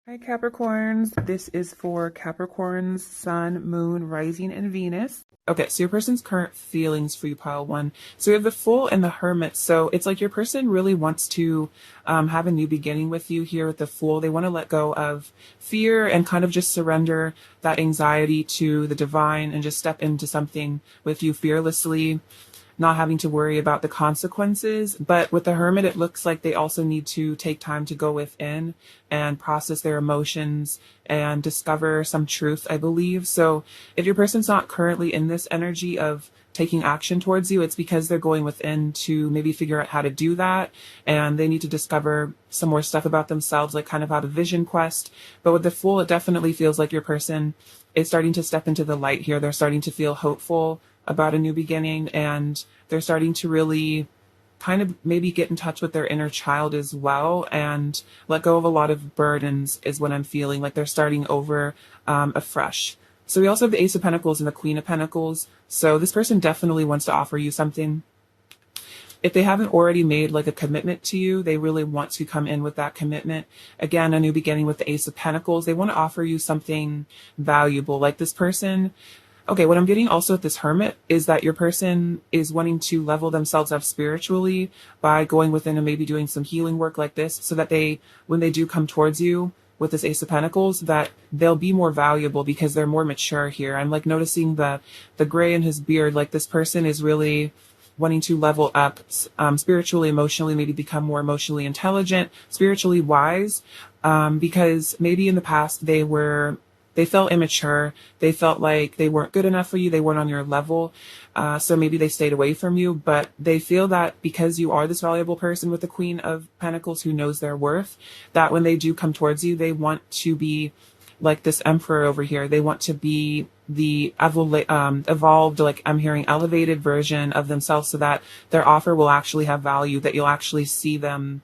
Hi Capricorns, this is for Capricorns, Sun, Moon, Rising, and Venus. Okay, so your person's current feelings for you, pile one. So we have the Fool and the Hermit. So it's like your person really wants to have a new beginning with you here with the Fool. They want to let go of fear and kind of just surrender that anxiety to the divine and just step into something with you fearlessly, not having to worry about the consequences. But with the Hermit, it looks like they also need to take time to go within and process their emotions and discover some truth, I believe. So if your person's not currently in this energy of taking action towards you, it's because they're going within to maybe figure out how to do that. And they need to discover some more stuff about themselves, like kind of have a vision quest. But with the Fool, it definitely feels like your person is starting to step into the light here. They're starting to feel hopeful about a new beginning, and they're starting to really kind of maybe get in touch with their inner child as well and let go of a lot of burdens is what I'm feeling. Like they're starting over afresh. So we also have the Ace of Pentacles and the Queen of Pentacles. So this person definitely wants to offer you something. If they haven't already made like a commitment to you, they really want to come in with that commitment. Again, a new beginning with the Ace of Pentacles. They want to offer you something valuable. Like this person, okay, what I'm getting also with this Hermit is that your person is wanting to level themselves up spiritually by going within and maybe doing some healing work like this so that when they do come towards you with this Ace of Pentacles, that they'll be more valuable because they're more mature here. I'm like noticing the gray in his beard, like this person is really wanting to level up spiritually, emotionally, maybe become more emotionally intelligent, spiritually wise, because maybe in the past they felt immature. They felt like they weren't good enough for you. They weren't on your level. So maybe they stayed away from you, but they feel that because you are this valuable person with the Queen of Pentacles who knows their worth, that when they do come towards you, they want to be like this Emperor over here. They want to be the evolved, like I'm hearing elevated version of themselves so that their offer will actually have value, that you'll actually see them,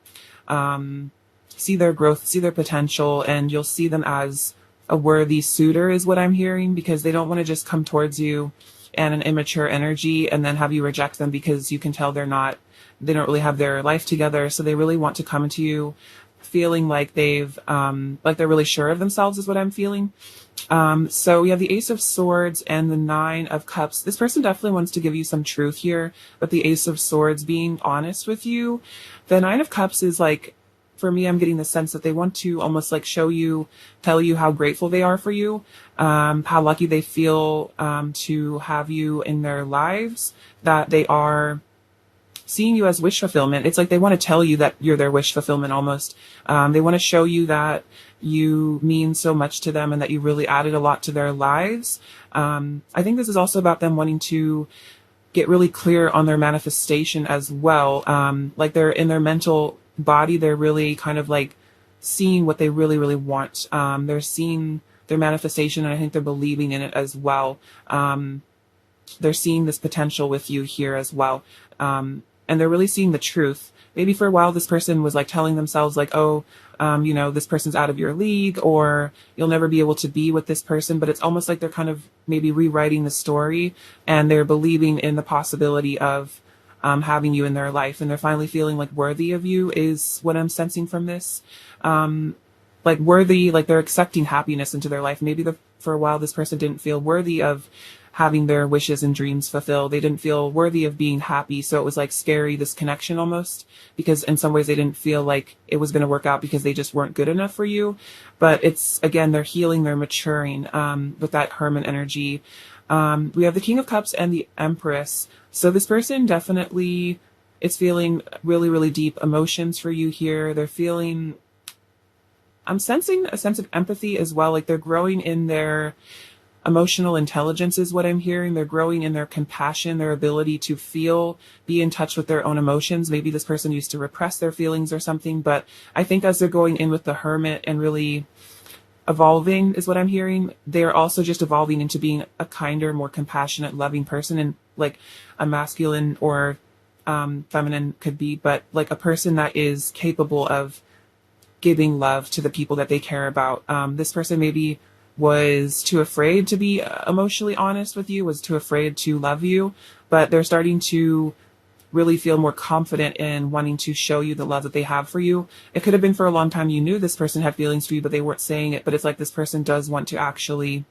see their growth, see their potential, and you'll see them as a worthy suitor is what I'm hearing, because they don't want to just come towards you and an immature energy and then have you reject them because you can tell they don't really have their life together. So they really want to come to you feeling like like they're really sure of themselves is what I'm feeling. So we have the Ace of Swords and the Nine of Cups. This person definitely wants to give you some truth here, but the Ace of Swords being honest with you. The Nine of Cups is like, for me, I'm getting the sense that they want to almost like tell you how grateful they are for you, how lucky they feel to have you in their lives, that they are seeing you as wish fulfillment. It's like they want to tell you that you're their wish fulfillment almost. They want to show you that you mean so much to them and that you really added a lot to their lives. I think this is also about them wanting to get really clear on their manifestation as well. Like they're in their mental body, they're really kind of like seeing what they really, really want. They're seeing their manifestation, and I think they're believing in it as well. They're seeing this potential with you here as well. And they're really seeing the truth. Maybe for a while, this person was like telling themselves like, oh, this person's out of your league, or you'll never be able to be with this person. But it's almost like they're kind of maybe rewriting the story, and they're believing in the possibility of having you in their life, and they're finally feeling like worthy of you is what I'm sensing from this. Like worthy, like they're accepting happiness into their life. Maybe for a while this person didn't feel worthy of having their wishes and dreams fulfilled. They didn't feel worthy of being happy. So it was like scary, this connection almost, because in some ways they didn't feel like it was going to work out because they just weren't good enough for you. But it's, again, they're healing, they're maturing with that Hermit energy. We have the King of Cups and the Empress. So this person definitely is feeling really, really deep emotions for you here. I'm sensing a sense of empathy as well. Like they're growing in their emotional intelligence is what I'm hearing. They're growing in their compassion, their ability to feel, be in touch with their own emotions. Maybe this person used to repress their feelings or something, but I think as they're going in with the Hermit and really evolving is what I'm hearing, they're also just evolving into being a kinder, more compassionate, loving person, and like a masculine or feminine could be, but like a person that is capable of giving love to the people that they care about. This person maybe was too afraid to be emotionally honest with you, was too afraid to love you, but they're starting to really feel more confident in wanting to show you the love that they have for you. It could have been for a long time you knew this person had feelings for you, but they weren't saying it. But it's like this person does want to actually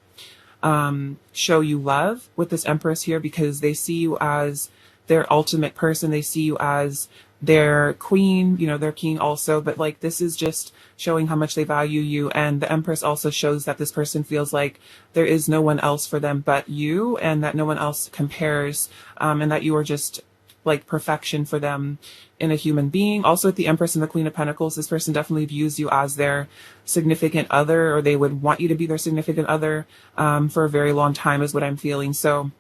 show you love with this Empress here, because they see you as their ultimate person. They see you as their queen, you know, their king also. But like, this is just showing how much they value you. And the Empress also shows that this person feels like there is no one else for them but you, and that no one else compares, and that you are just like perfection for them in a human being. Also, with the Empress and the Queen of Pentacles, this person definitely views you as their significant other, or they would want you to be their significant other for a very long time, is what I'm feeling. So,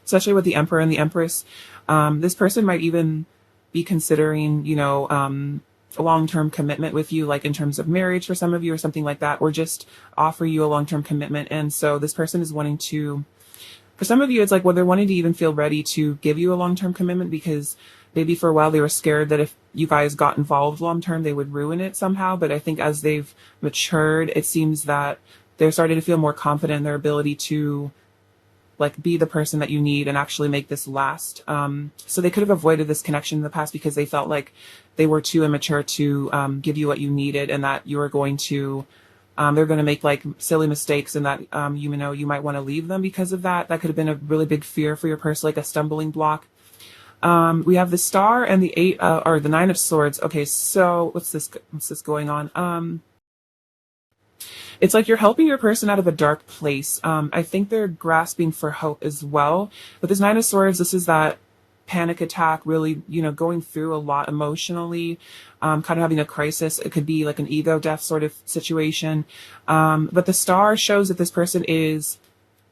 especially with the Emperor and the Empress, this person might even be considering, you know, a long-term commitment with you, like in terms of marriage for some of you or something like that, or just offer you a long-term commitment. And so this person is wanting to, for some of you, it's like, well, they're wanting to even feel ready to give you a long-term commitment, because maybe for a while they were scared that if you guys got involved long-term, they would ruin it somehow. But I think as they've matured, it seems that they're starting to feel more confident in their ability to like be the person that you need and actually make this last. So they could have avoided this connection in the past because they felt like they were too immature to give you what you needed, and that you were going to, they're going to make like silly mistakes, and that, you know, you might want to leave them because of that. That could have been a really big fear for your person, like a stumbling block. We have the Star and the Eight, or the Nine of Swords. Okay, so what's this going on? It's like you're helping your person out of a dark place. I think they're grasping for hope as well. But this Nine of Swords, this is that panic attack, really, you know, going through a lot emotionally, kind of having a crisis. It could be like an ego death sort of situation. But the Star shows that this person is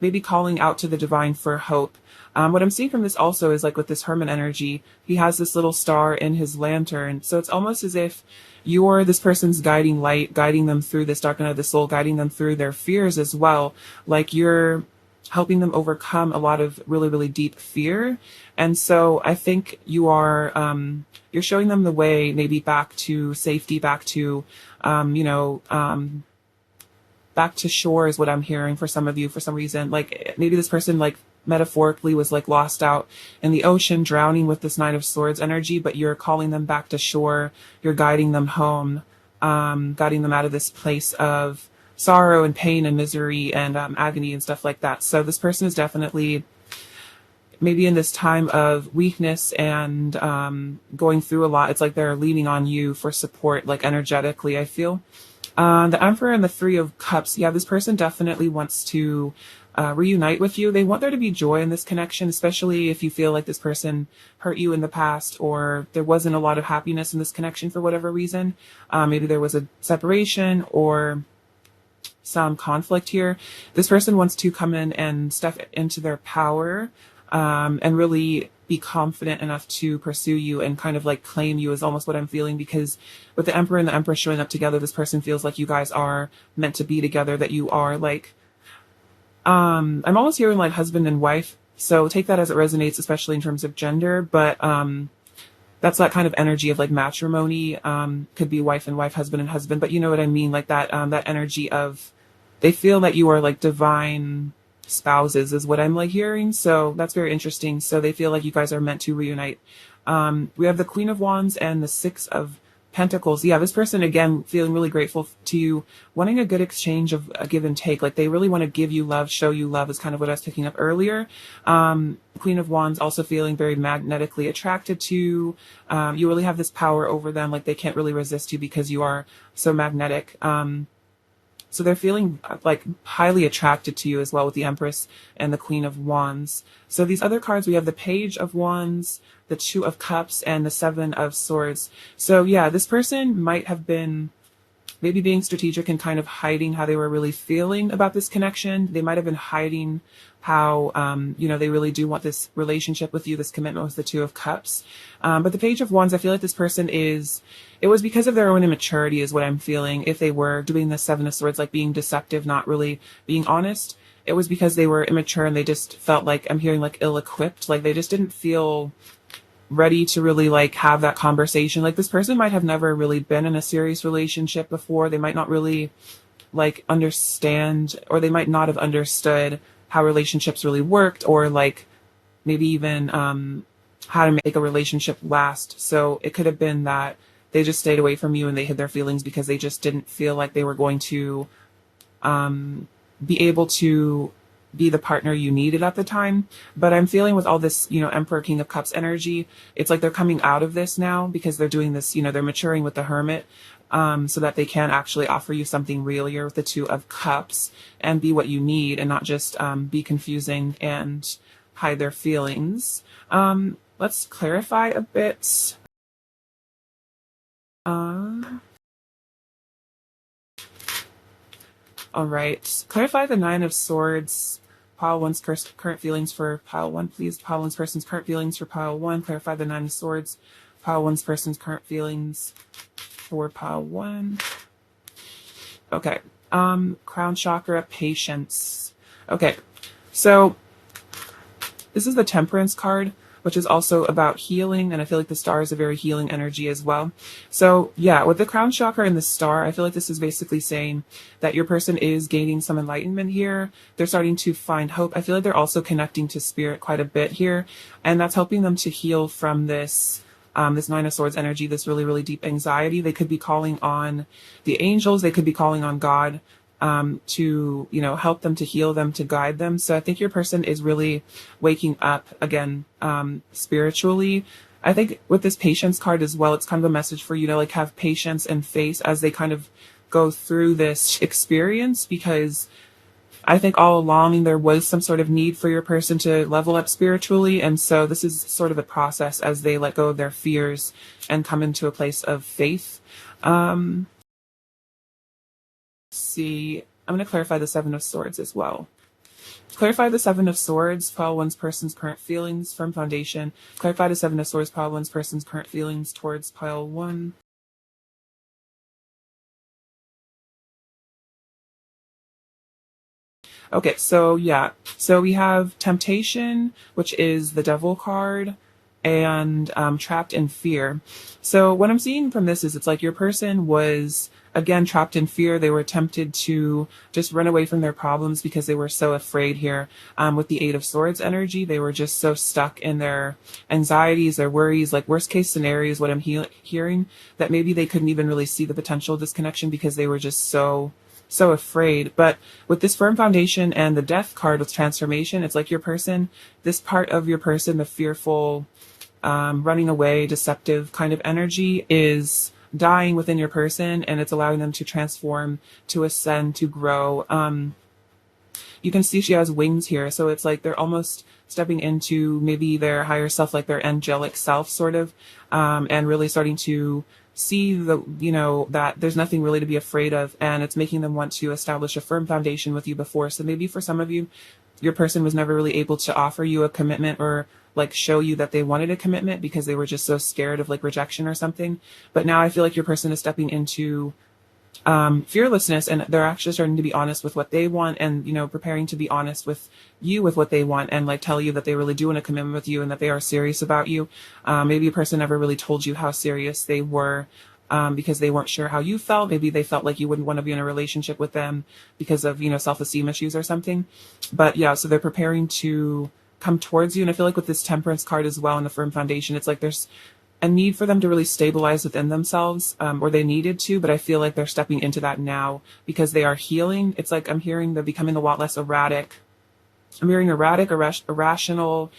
maybe calling out to the divine for hope. What I'm seeing from this also is like with this Hermit energy, he has this little star in his lantern. So it's almost as if you're this person's guiding light, guiding them through this dark night of the soul, guiding them through their fears as well. Like you're helping them overcome a lot of really, really deep fear. And so I think you are, you're showing them the way, maybe back to safety, back to, you know, back to shore is what I'm hearing for some of you for some reason. Like maybe this person like metaphorically was like lost out in the ocean, drowning with this Nine of Swords energy, but you're calling them back to shore. You're guiding them home, guiding them out of this place of sorrow and pain and misery and agony and stuff like that. So this person is definitely maybe in this time of weakness and going through a lot. It's like they're leaning on you for support, like energetically, I feel. The Emperor and the Three of Cups. Yeah, this person definitely wants to reunite with you. They want there to be joy in this connection, especially if you feel like this person hurt you in the past, or there wasn't a lot of happiness in this connection for whatever reason. Maybe there was a separation or some conflict here. This person wants to come in and step into their power, and really be confident enough to pursue you and kind of like claim you, is almost what I'm feeling, because with the Emperor and the Empress showing up together, this person feels like you guys are meant to be together, that you are like, I'm almost hearing like husband and wife. So take that as it resonates, especially in terms of gender. But, that's that kind of energy of like matrimony. Could be wife and wife, husband and husband, but you know what I mean? Like that, that energy of, they feel that you are like divine spouses is what I'm like hearing. So that's very interesting. So they feel like you guys are meant to reunite. We have the Queen of Wands and the Six of Pentacles. Yeah, this person, again, feeling really grateful to you, wanting a good exchange of a give and take. Like they really want to give you love, show you love, is kind of what I was picking up earlier. Queen of Wands also feeling very magnetically attracted to you. You really have this power over them. Like they can't really resist you because you are so magnetic. So they're feeling like highly attracted to you as well with the Empress and the Queen of Wands. So these other cards, we have the Page of Wands, the Two of Cups, and the Seven of Swords. So yeah, this person might have been maybe being strategic and kind of hiding how they were really feeling about this connection. They might have been hiding how, you know, they really do want this relationship with you, this commitment with the Two of Cups. But the Page of Wands, I feel like this person is, it was because of their own immaturity is what I'm feeling. If they were doing the Seven of Swords, like being deceptive, not really being honest, it was because they were immature and they just felt like, I'm hearing like ill-equipped, like they just didn't feel ready to really like have that conversation. Like this person might have never really been in a serious relationship before. They might not really like understand, or they might not have understood how relationships really worked, or like maybe even how to make a relationship last. So it could have been that they just stayed away from you and they hid their feelings because they just didn't feel like they were going to be able to be the partner you needed at the time. But I'm feeling with all this, Emperor, King of Cups energy, it's like they're coming out of this now because they're doing this, they're maturing with the Hermit, so that they can actually offer you something real here with the Two of Cups and be what you need and not just be confusing and hide their feelings. Let's clarify a bit. All right. Clarify the Nine of Swords. Pile one's current feelings for pile one, please. Pile one's person's current feelings for pile one. Clarify the Nine of Swords. Pile one's person's current feelings for pile one. Okay. Crown chakra, patience. Okay. So this is the Temperance card, which is also about healing, and I feel like the star is a very healing energy as well. So yeah, with the crown chakra and the star, I feel like this is basically saying that your person is gaining some enlightenment here. They're starting to find hope. I feel like they're also connecting to spirit quite a bit here, and that's helping them to heal from this this Nine of Swords energy, this really, really deep anxiety. They could be calling on the angels. They could be calling on God to, help them, to heal them, to guide them. So I think your person is really waking up again, spiritually. I think with this patience card as well, it's kind of a message for you to like have patience and faith as they kind of go through this experience, because I think all along there was some sort of need for your person to level up spiritually. And so this is sort of a process as they let go of their fears and come into a place of faith. See, I'm going to clarify the Seven of Swords as well. Clarify the Seven of Swords, pile one's person's current feelings, firm foundation. Clarify the Seven of Swords, pile one's person's current feelings towards pile one. Okay, so yeah. So we have Temptation, which is the Devil card, and Trapped in Fear. So what I'm seeing from this is it's like your person was, again, trapped in fear. They were tempted to just run away from their problems because they were so afraid here. With the Eight of Swords energy, they were just so stuck in their anxieties, their worries, like worst case scenarios, what I'm hearing, that maybe they couldn't even really see the potential of this connection because they were just so afraid. But with this firm foundation and the Death card with transformation, it's like your person, this part of your person, the fearful, running away, deceptive kind of energy is dying within your person, and it's allowing them to transform, to ascend, to grow. You can see she has wings here, so it's like they're almost stepping into maybe their higher self, like their angelic self sort of, and really starting to see that there's nothing really to be afraid of, and it's making them want to establish a firm foundation with you before. So maybe for some of you, your person was never really able to offer you a commitment or like show you that they wanted a commitment because they were just so scared of like rejection or something. But now I feel like your person is stepping into fearlessness, and they're actually starting to be honest with what they want, and preparing to be honest with you with what they want, and like tell you that they really do want a commitment with you and that they are serious about you. Maybe a person never really told you how serious they were, because they weren't sure how you felt. Maybe they felt like you wouldn't want to be in a relationship with them because of self-esteem issues or something. But yeah, so they're preparing to come towards you. And I feel like with this Temperance card as well and the firm foundation, it's like there's a need for them to really stabilize within themselves, or they needed to, but I feel like they're stepping into that now because they are healing. It's like I'm hearing they're becoming a lot less erratic. I'm hearing erratic, irrational,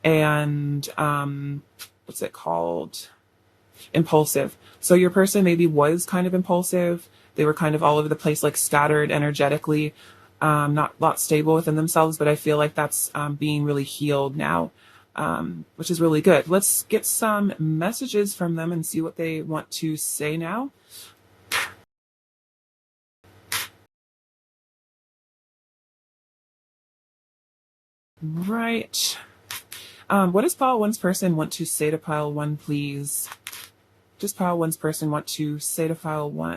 and what's it called? Impulsive. So your person maybe was kind of impulsive. They were kind of all over the place, like scattered energetically, not a lot stable within themselves, but I feel like that's being really healed now. Which is really good. Let's get some messages from them and see what they want to say now. Right. What does pile one's person want to say to pile one, please? Does pile one's person want to say to pile one?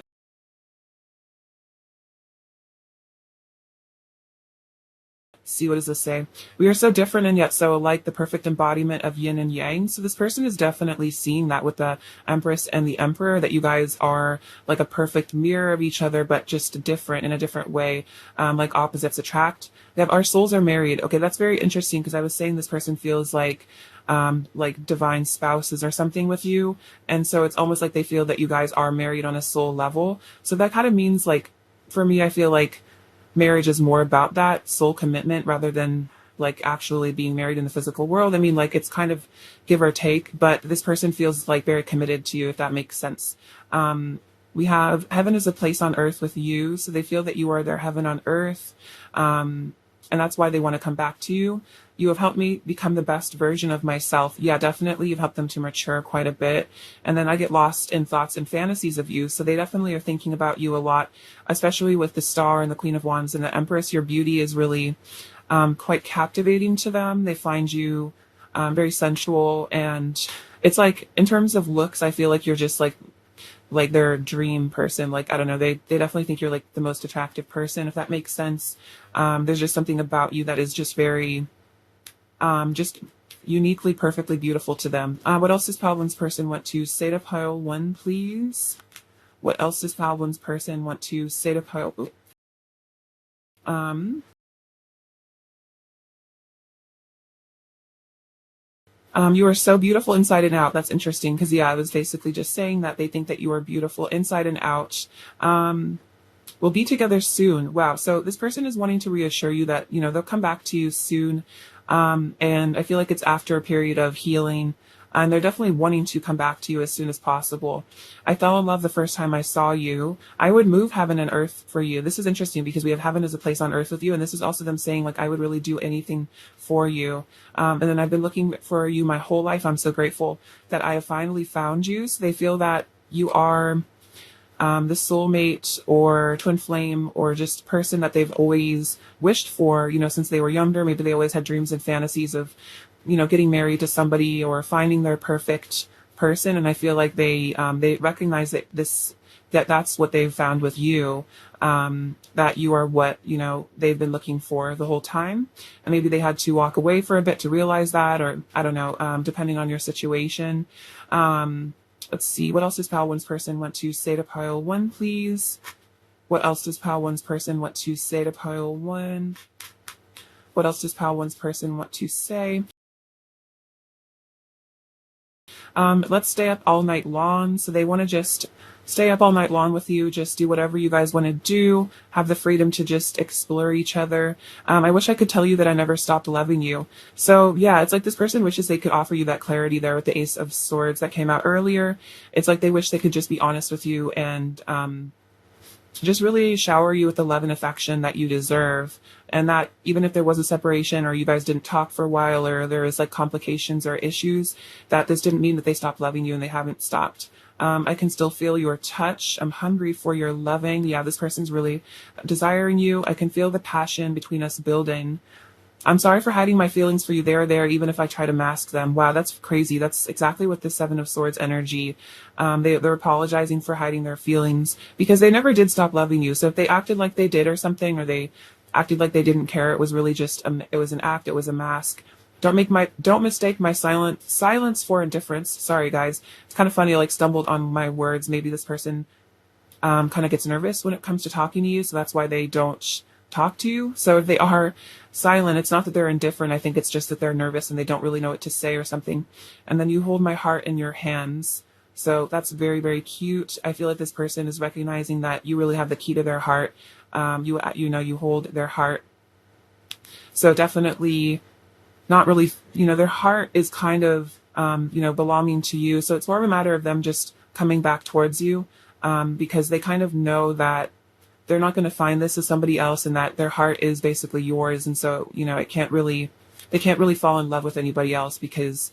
See, what does this say? We are so different and yet so alike, the perfect embodiment of yin and yang. So this person is definitely seeing that with the Empress and the Emperor, that you guys are like a perfect mirror of each other, but just different in a different way, like opposites attract. They have our souls are married. Okay, that's very interesting because I was saying this person feels like like divine spouses or something with you. And so it's almost like they feel that you guys are married on a soul level. So that kind of means like, for me, I feel like marriage is more about that soul commitment rather than like actually being married in the physical world. I mean, like it's kind of give or take, but this person feels like very committed to you, if that makes sense. We have heaven is a place on earth with you. So they feel that you are their heaven on earth. And that's why they want to come back to you. You have helped me become the best version of myself. Yeah, definitely. You've helped them to mature quite a bit. And then I get lost in thoughts and fantasies of you. So they definitely are thinking about you a lot, especially with the Star and the Queen of Wands and the Empress. Your beauty is really quite captivating to them. They find you very sensual. And it's like, in terms of looks, I feel like you're just like their dream person. Like, I don't know, they definitely think you're like the most attractive person, if that makes sense. There's just something about you that is just very, just uniquely, perfectly beautiful to them. What else does Pile One's person want to say to Pile One, please? What else does Pile One's person want to say to Pile? You are so beautiful inside and out. That's interesting because, yeah, I was basically just saying that they think that you are beautiful inside and out. We'll be together soon. Wow. So this person is wanting to reassure you that, you know, they'll come back to you soon. And I feel like it's after a period of healing. And they're definitely wanting to come back to you as soon as possible. I fell in love the first time I saw you. I would move heaven and earth for you. This is interesting because we have heaven as a place on earth with you. And this is also them saying, like, I would really do anything for you. And then I've been looking for you my whole life. I'm so grateful that I have finally found you. So they feel that you are the soulmate or twin flame or just person that they've always wished for, you know, since they were younger. Maybe they always had dreams and fantasies of, you know, getting married to somebody or finding their perfect person. And I feel like they recognize that that's what they've found with you, that you are what, you know, they've been looking for the whole time. And maybe they had to walk away for a bit to realize that, or I don't know, depending on your situation. Let's see, what else does Pile One's person want to say to Pile One, please? What else does Pile One's person want to say to Pile One? What else does Pile One's person want to say? Let's stay up all night long. So they want to just stay up all night long with you, just do whatever you guys want to do, have the freedom to just explore each other. I wish I could tell you that I never stopped loving you. So yeah, it's like this person wishes they could offer you that clarity there with the Ace of Swords that came out earlier. It's like they wish they could just be honest with you and just really shower you with the love and affection that you deserve. And that even if there was a separation or you guys didn't talk for a while or there was like complications or issues, that this didn't mean that they stopped loving you, and they haven't stopped. I can still feel your touch. I'm hungry for your loving. Yeah, this person's really desiring you. I can feel the passion between us building. I'm sorry for hiding my feelings for you. They're there, even if I try to mask them. Wow, that's crazy. That's exactly what the Seven of Swords energy. They're apologizing for hiding their feelings because they never did stop loving you. So if they acted like they did or something, or they acted like they didn't care, it was really just it was an act. It was a mask. Don't mistake my silence for indifference. Sorry, guys. It's kind of funny. I like stumbled on my words. Maybe this person kind of gets nervous when it comes to talking to you, so that's why they don't talk to you. So if they are silent, it's not that they're indifferent. I think it's just that they're nervous and they don't really know what to say or something. And then you hold my heart in your hands. So that's very, very cute. I feel like this person is recognizing that you really have the key to their heart. You hold their heart. So definitely not really, their heart is kind of, belonging to you. So it's more of a matter of them just coming back towards you, because they kind of know that they're not going to find this as somebody else, and that their heart is basically yours. And so, they can't really fall in love with anybody else because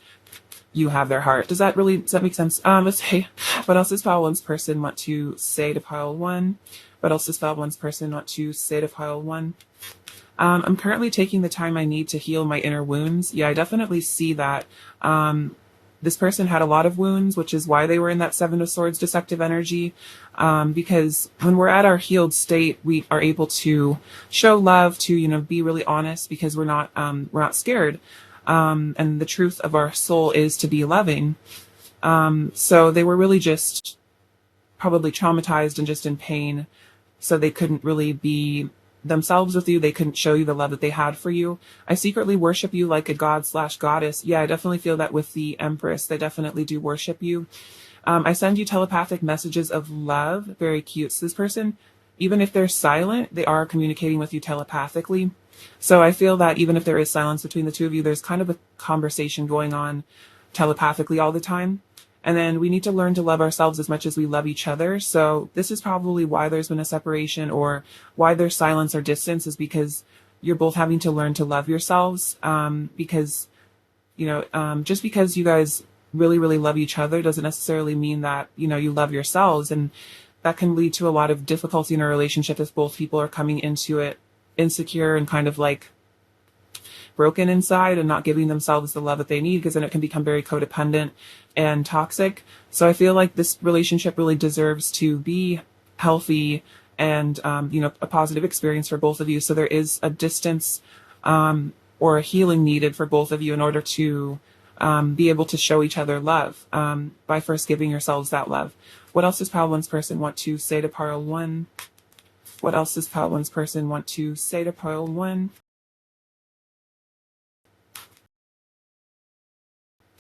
you have their heart. Does that make sense? Let's say, what else does Pile One's person want to say to Pile One? What else does Pile One's person want to say to Pile One? I'm currently taking the time I need to heal my inner wounds. Yeah, I definitely see that. This person had a lot of wounds, which is why they were in that Seven of Swords deceptive energy. Because when we're at our healed state, we are able to show love, to, be really honest, because we're not scared. And the truth of our soul is to be loving. So they were really just probably traumatized and just in pain. So they couldn't really be themselves with you. They couldn't show you the love that they had for you. I secretly worship you like a god slash goddess. Yeah, I definitely feel that with the Empress. They definitely do worship you. I send you telepathic messages of love. Very cute. So this person, even if they're silent, they are communicating with you telepathically. So I feel that even if there is silence between the two of you, there's kind of a conversation going on telepathically all the time. And then we need to learn to love ourselves as much as we love each other. So this is probably why there's been a separation, or why there's silence or distance, is because you're both having to learn to love yourselves. Because, just because you guys really, really love each other doesn't necessarily mean that, you love yourselves. And that can lead to a lot of difficulty in a relationship if both people are coming into it insecure and kind of like broken inside and not giving themselves the love that they need, because then it can become very codependent and toxic. So I feel like this relationship really deserves to be healthy and, a positive experience for both of you. So there is a distance, or a healing needed for both of you in order to be able to show each other love, by first giving yourselves that love. What else does Pile One's person want to say to Pile One? What else does Pile One's person want to say to Pile One?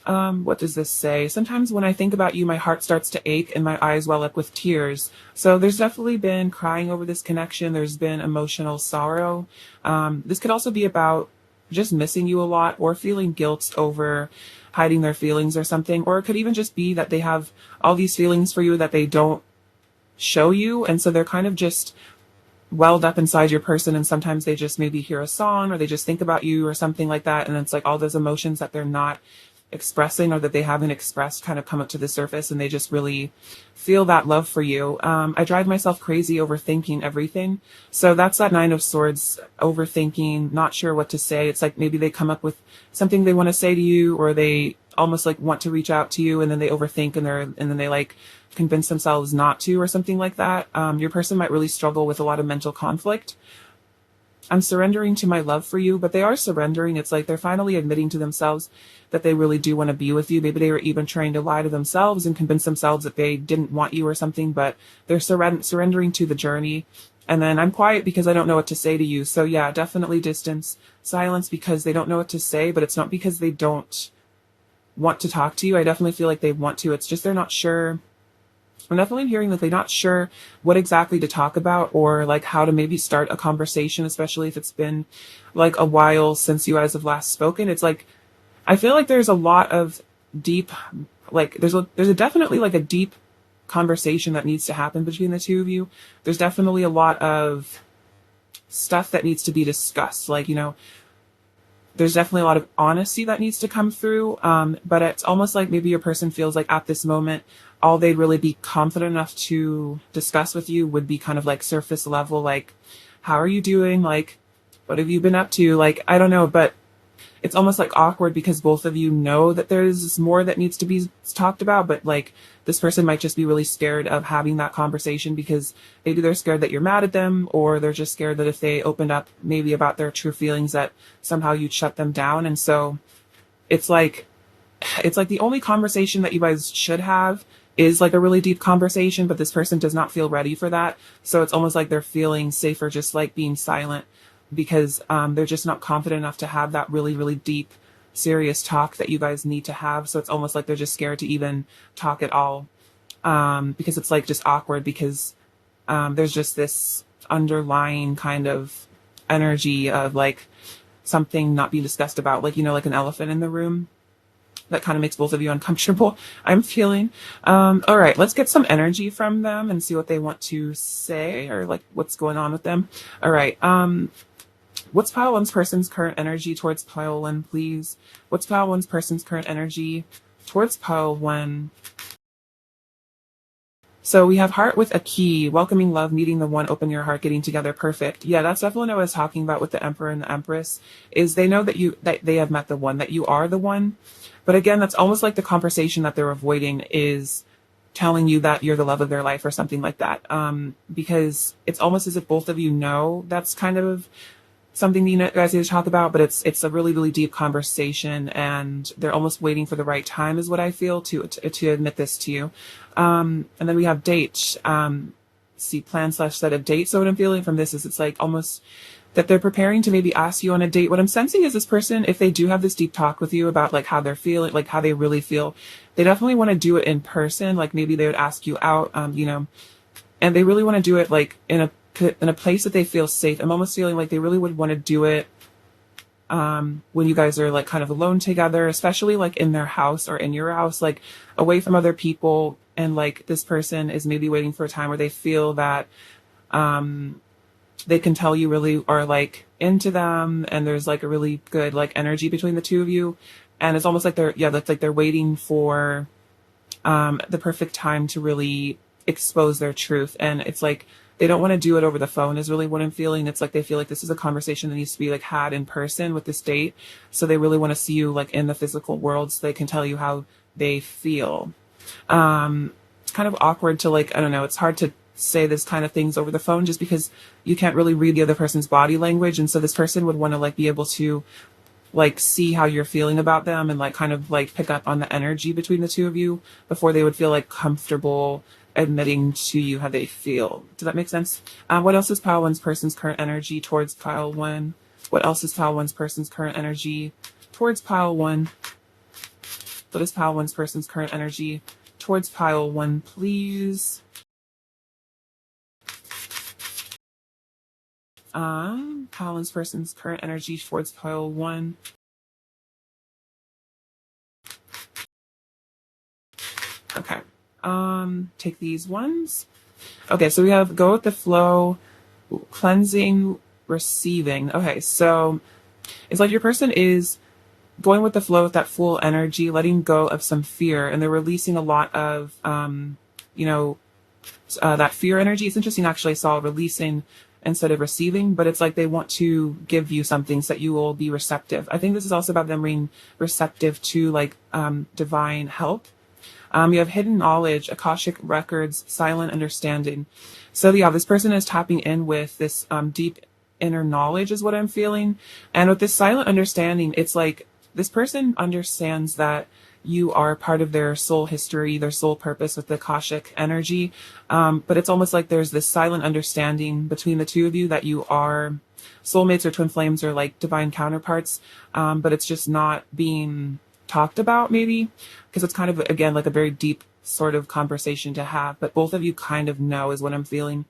What does this say? Sometimes when I think about you, my heart starts to ache and my eyes well up with tears. So there's definitely been crying over this connection. There's been emotional sorrow. This could also be about just missing you a lot, or feeling guilt over hiding their feelings or something. Or it could even just be that they have all these feelings for you that they don't show you. And so they're kind of just welled up inside your person. And sometimes they just maybe hear a song, or they just think about you or something like that. And it's like all those emotions that they're not expressing, or that they haven't expressed, kind of come up to the surface, and they just really feel that love for you. I drive myself crazy overthinking everything. So that's that Nine of Swords, overthinking, not sure what to say. It's like maybe they come up with something they want to say to you, or they almost like want to reach out to you, and then they overthink, and then they like convince themselves not to, or something like that. Your person might really struggle with a lot of mental conflict. I'm surrendering to my love for you, but they are surrendering. It's like they're finally admitting to themselves that they really do want to be with you. Maybe they were even trying to lie to themselves and convince themselves that they didn't want you or something, but they're surrendering to the journey. And then I'm quiet because I don't know what to say to you. So yeah, definitely distance, silence, because they don't know what to say, but it's not because they don't want to talk to you. I definitely feel like they want to. It's just they're not sure. I'm definitely hearing that they're not sure what exactly to talk about, or like how to maybe start a conversation, especially if it's been like a while since you guys have last spoken. It's like, I feel like there's a lot of deep, like there's definitely like a deep conversation that needs to happen between the two of you. There's definitely a lot of stuff that needs to be discussed. Like, there's definitely a lot of honesty that needs to come through. But it's almost like maybe your person feels like at this moment, all they'd really be confident enough to discuss with you would be kind of like surface level, like, how are you doing? Like, what have you been up to? Like, I don't know, but it's almost like awkward because both of you know that there's more that needs to be talked about, but like this person might just be really scared of having that conversation because maybe they're scared that you're mad at them, or they're just scared that if they opened up maybe about their true feelings that somehow you'd shut them down. And so it's like the only conversation that you guys should have is like a really deep conversation, but this person does not feel ready for that. So it's almost like they're feeling safer just like being silent, because they're just not confident enough to have that really, really deep, serious talk that you guys need to have. So it's almost like they're just scared to even talk at all, because it's like just awkward, because there's just this underlying kind of energy of like something not being discussed about, like, like an elephant in the room that kind of makes both of you uncomfortable, I'm feeling. All right, let's get some energy from them and see what they want to say, or like what's going on with them. All right. What's Pile One's person's current energy towards Pile One, please? What's Pile One's person's current energy towards Pile One? So we have heart with a key, welcoming love, meeting the one, open your heart, getting together, perfect. Yeah, that's definitely what I was talking about with the Emperor and the Empress, is they know that they have met the one, that you are the one. But again, that's almost like the conversation that they're avoiding is telling you that you're the love of their life or something like that. Because it's almost as if both of you know that's kind of something you guys need to talk about, but it's a really, really deep conversation, and they're almost waiting for the right time is what I feel to admit this to you. And then we have date. see plan slash set a date. So what I'm feeling from this is it's like almost that they're preparing to maybe ask you on a date. What I'm sensing is this person, if they do have this deep talk with you about like how they're feeling, like how they really feel, they definitely want to do it in person. Like maybe they would ask you out, and they really want to do it like in a place that they feel safe. I'm almost feeling like they really would want to do it when you guys are like kind of alone together, especially like in their house or in your house, like away from other people. And like this person is maybe waiting for a time where they feel that they can tell you really are like into them, and there's like a really good like energy between the two of you. And it's almost like that's like they're waiting for the perfect time to really expose their truth. And it's like they don't want to do it over the phone is really what I'm feeling. It's like they feel like this is a conversation that needs to be like had in person with this date. So they really want to see you like in the physical world so they can tell you how they feel. It's kind of awkward to like, I don't know, it's hard to say this kind of things over the phone just because you can't really read the other person's body language. And so this person would want to like be able to like see how you're feeling about them and like kind of like pick up on the energy between the two of you before they would feel like comfortable admitting to you how they feel. Does that make sense? What else is pile one's person's current energy towards pile one? What else is pile one's person's current energy towards pile one? What is pile one's person's current energy towards pile one, please? Pile one's person's current energy towards pile one. Okay. Take these ones. Okay, so we have go with the flow, cleansing, receiving. Okay, so it's like your person is going with the flow with that full energy, letting go of some fear, and they're releasing a lot of, that fear energy. It's interesting, actually, I saw releasing instead of receiving, but it's like they want to give you something so that you will be receptive. I think this is also about them being receptive to like divine help. You have hidden knowledge, Akashic records, silent understanding. So yeah, this person is tapping in with this deep inner knowledge is what I'm feeling. And with this silent understanding, it's like this person understands that you are part of their soul history, their soul purpose with the Akashic energy. But it's almost like there's this silent understanding between the two of you that you are soulmates or twin flames or like divine counterparts. But it's just not being talked about maybe because it's kind of again like a very deep sort of conversation to have, but both of you kind of know is what I'm feeling,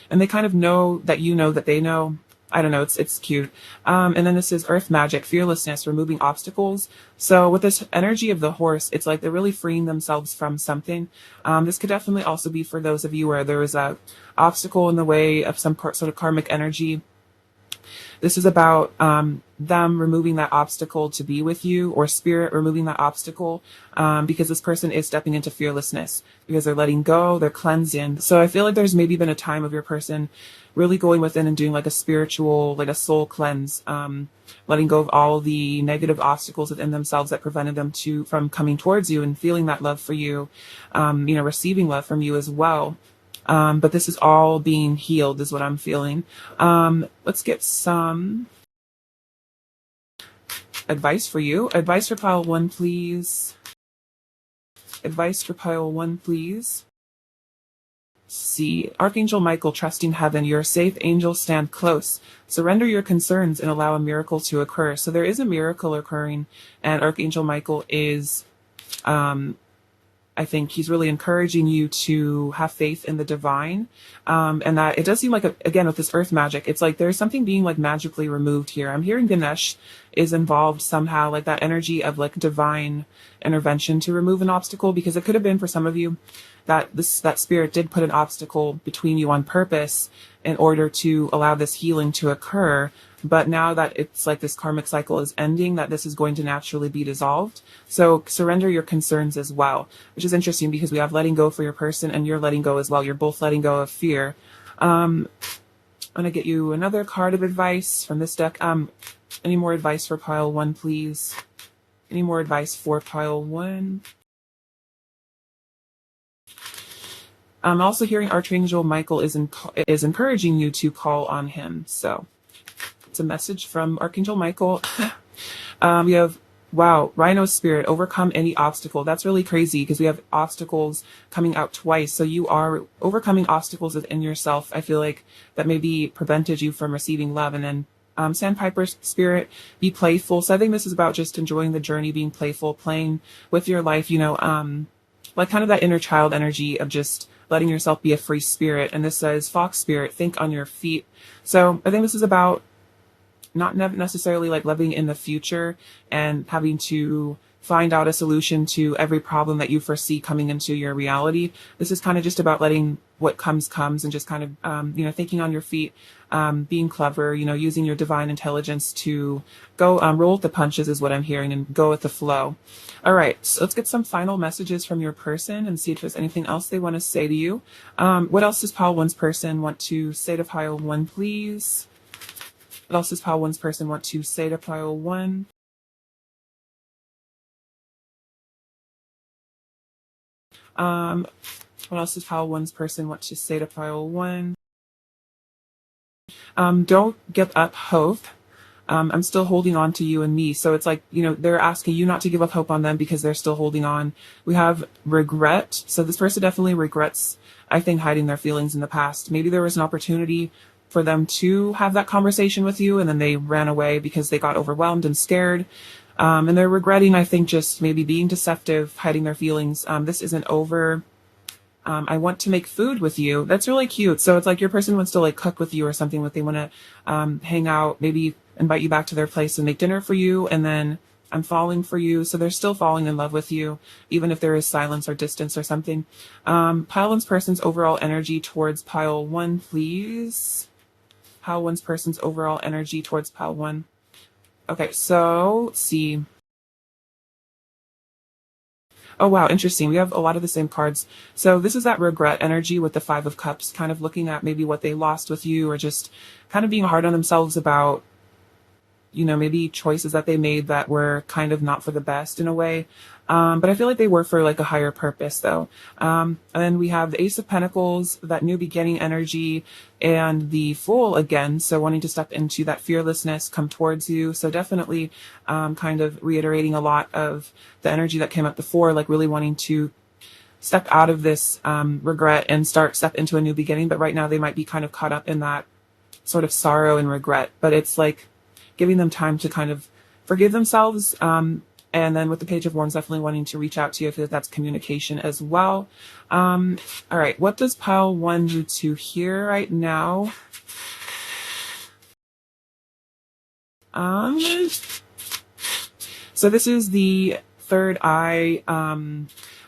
and they kind of know that you know that they know. I don't know, it's cute. And then this is earth magic, fearlessness, removing obstacles. So with this energy of the horse, it's like they're really freeing themselves from something. This could definitely also be for those of you where there is a obstacle in the way of some sort of karmic energy. This is about them removing that obstacle to be with you, or spirit removing that obstacle, because this person is stepping into fearlessness because they're letting go, they're cleansing. So I feel like there's maybe been a time of your person really going within and doing like a spiritual, like a soul cleanse, letting go of all the negative obstacles within themselves that prevented them from coming towards you and feeling that love for you, receiving love from you as well. But this is all being healed is what I'm feeling. Let's get some advice for you. Advice for pile one, please. Advice for pile one, please. See, Archangel Michael, trusting heaven, you're safe, angels stand close. Surrender your concerns and allow a miracle to occur. So there is a miracle occurring, and Archangel Michael is, I think he's really encouraging you to have faith in the divine. And that it does seem like, again, with this earth magic, it's like there's something being like magically removed here. I'm hearing Ganesh is involved somehow, like that energy of like divine intervention to remove an obstacle, because it could have been for some of you that that spirit did put an obstacle between you on purpose in order to allow this healing to occur. But now that it's like this karmic cycle is ending, that this is going to naturally be dissolved. So surrender your concerns as well, which is interesting because we have letting go for your person and you're letting go as well. You're both letting go of fear. I'm going to get you another card of advice from this deck. Any more advice for pile one, please? Any more advice for pile one? I'm also hearing Archangel Michael is encouraging you to call on him. So it's a message from Archangel Michael. You have Wow, Rhino Spirit, overcome any obstacle. That's really crazy because we have obstacles coming out twice. So you are overcoming obstacles within yourself. I feel like that maybe prevented you from receiving love. And then Sandpiper Spirit, be playful. So I think this is about just enjoying the journey, being playful, playing with your life, like kind of that inner child energy of just letting yourself be a free spirit. And this says Fox Spirit, think on your feet. So I think this is about not necessarily like living in the future and having to find out a solution to every problem that you foresee coming into your reality. This is kind of just about letting what comes and just kind of, thinking on your feet, being clever, using your divine intelligence to go roll with the punches is what I'm hearing, and go with the flow. All right, so let's get some final messages from your person and see if there's anything else they want to say to you. What else does Pile 1's person want to say to Pile 1, please? What else does Pile 1's person want to say to Pile 1? What else does Pile 1's person want to say to Pile 1? Don't give up hope. I'm still holding on to you and me. So it's like, they're asking you not to give up hope on them because they're still holding on. We have regret. So this person definitely regrets, I think, hiding their feelings in the past. Maybe there was an opportunity for them to have that conversation with you, and then they ran away because they got overwhelmed and scared. And they're regretting, I think, just maybe being deceptive, hiding their feelings. This isn't over. I want to make food with you. That's really cute. So it's like your person wants to like cook with you or something, but they want to hang out, maybe invite you back to their place and make dinner for you. And then I'm falling for you. So they're still falling in love with you, even if there is silence or distance or something. Pile 1's person's overall energy towards Pile 1, please. Pile 1's person's overall energy towards Pile 1. Okay, so let's see. Oh, wow, interesting. We have a lot of the same cards. So this is that regret energy with the Five of Cups, kind of looking at maybe what they lost with you, or just kind of being hard on themselves about, maybe choices that they made that were kind of not for the best in a way. But I feel like they were for like a higher purpose though. And then we have the Ace of Pentacles, that new beginning energy, and the Fool again. So wanting to step into that fearlessness, come towards you. So definitely, kind of reiterating a lot of the energy that came up before, like really wanting to step out of this, regret and step into a new beginning. But right now they might be kind of caught up in that sort of sorrow and regret, but it's like giving them time to kind of forgive themselves. And then with the Page of Wands, definitely wanting to reach out to you. I feel like that's communication as well. All right, what does Pile 1 need to hear right now? So this is the third eye,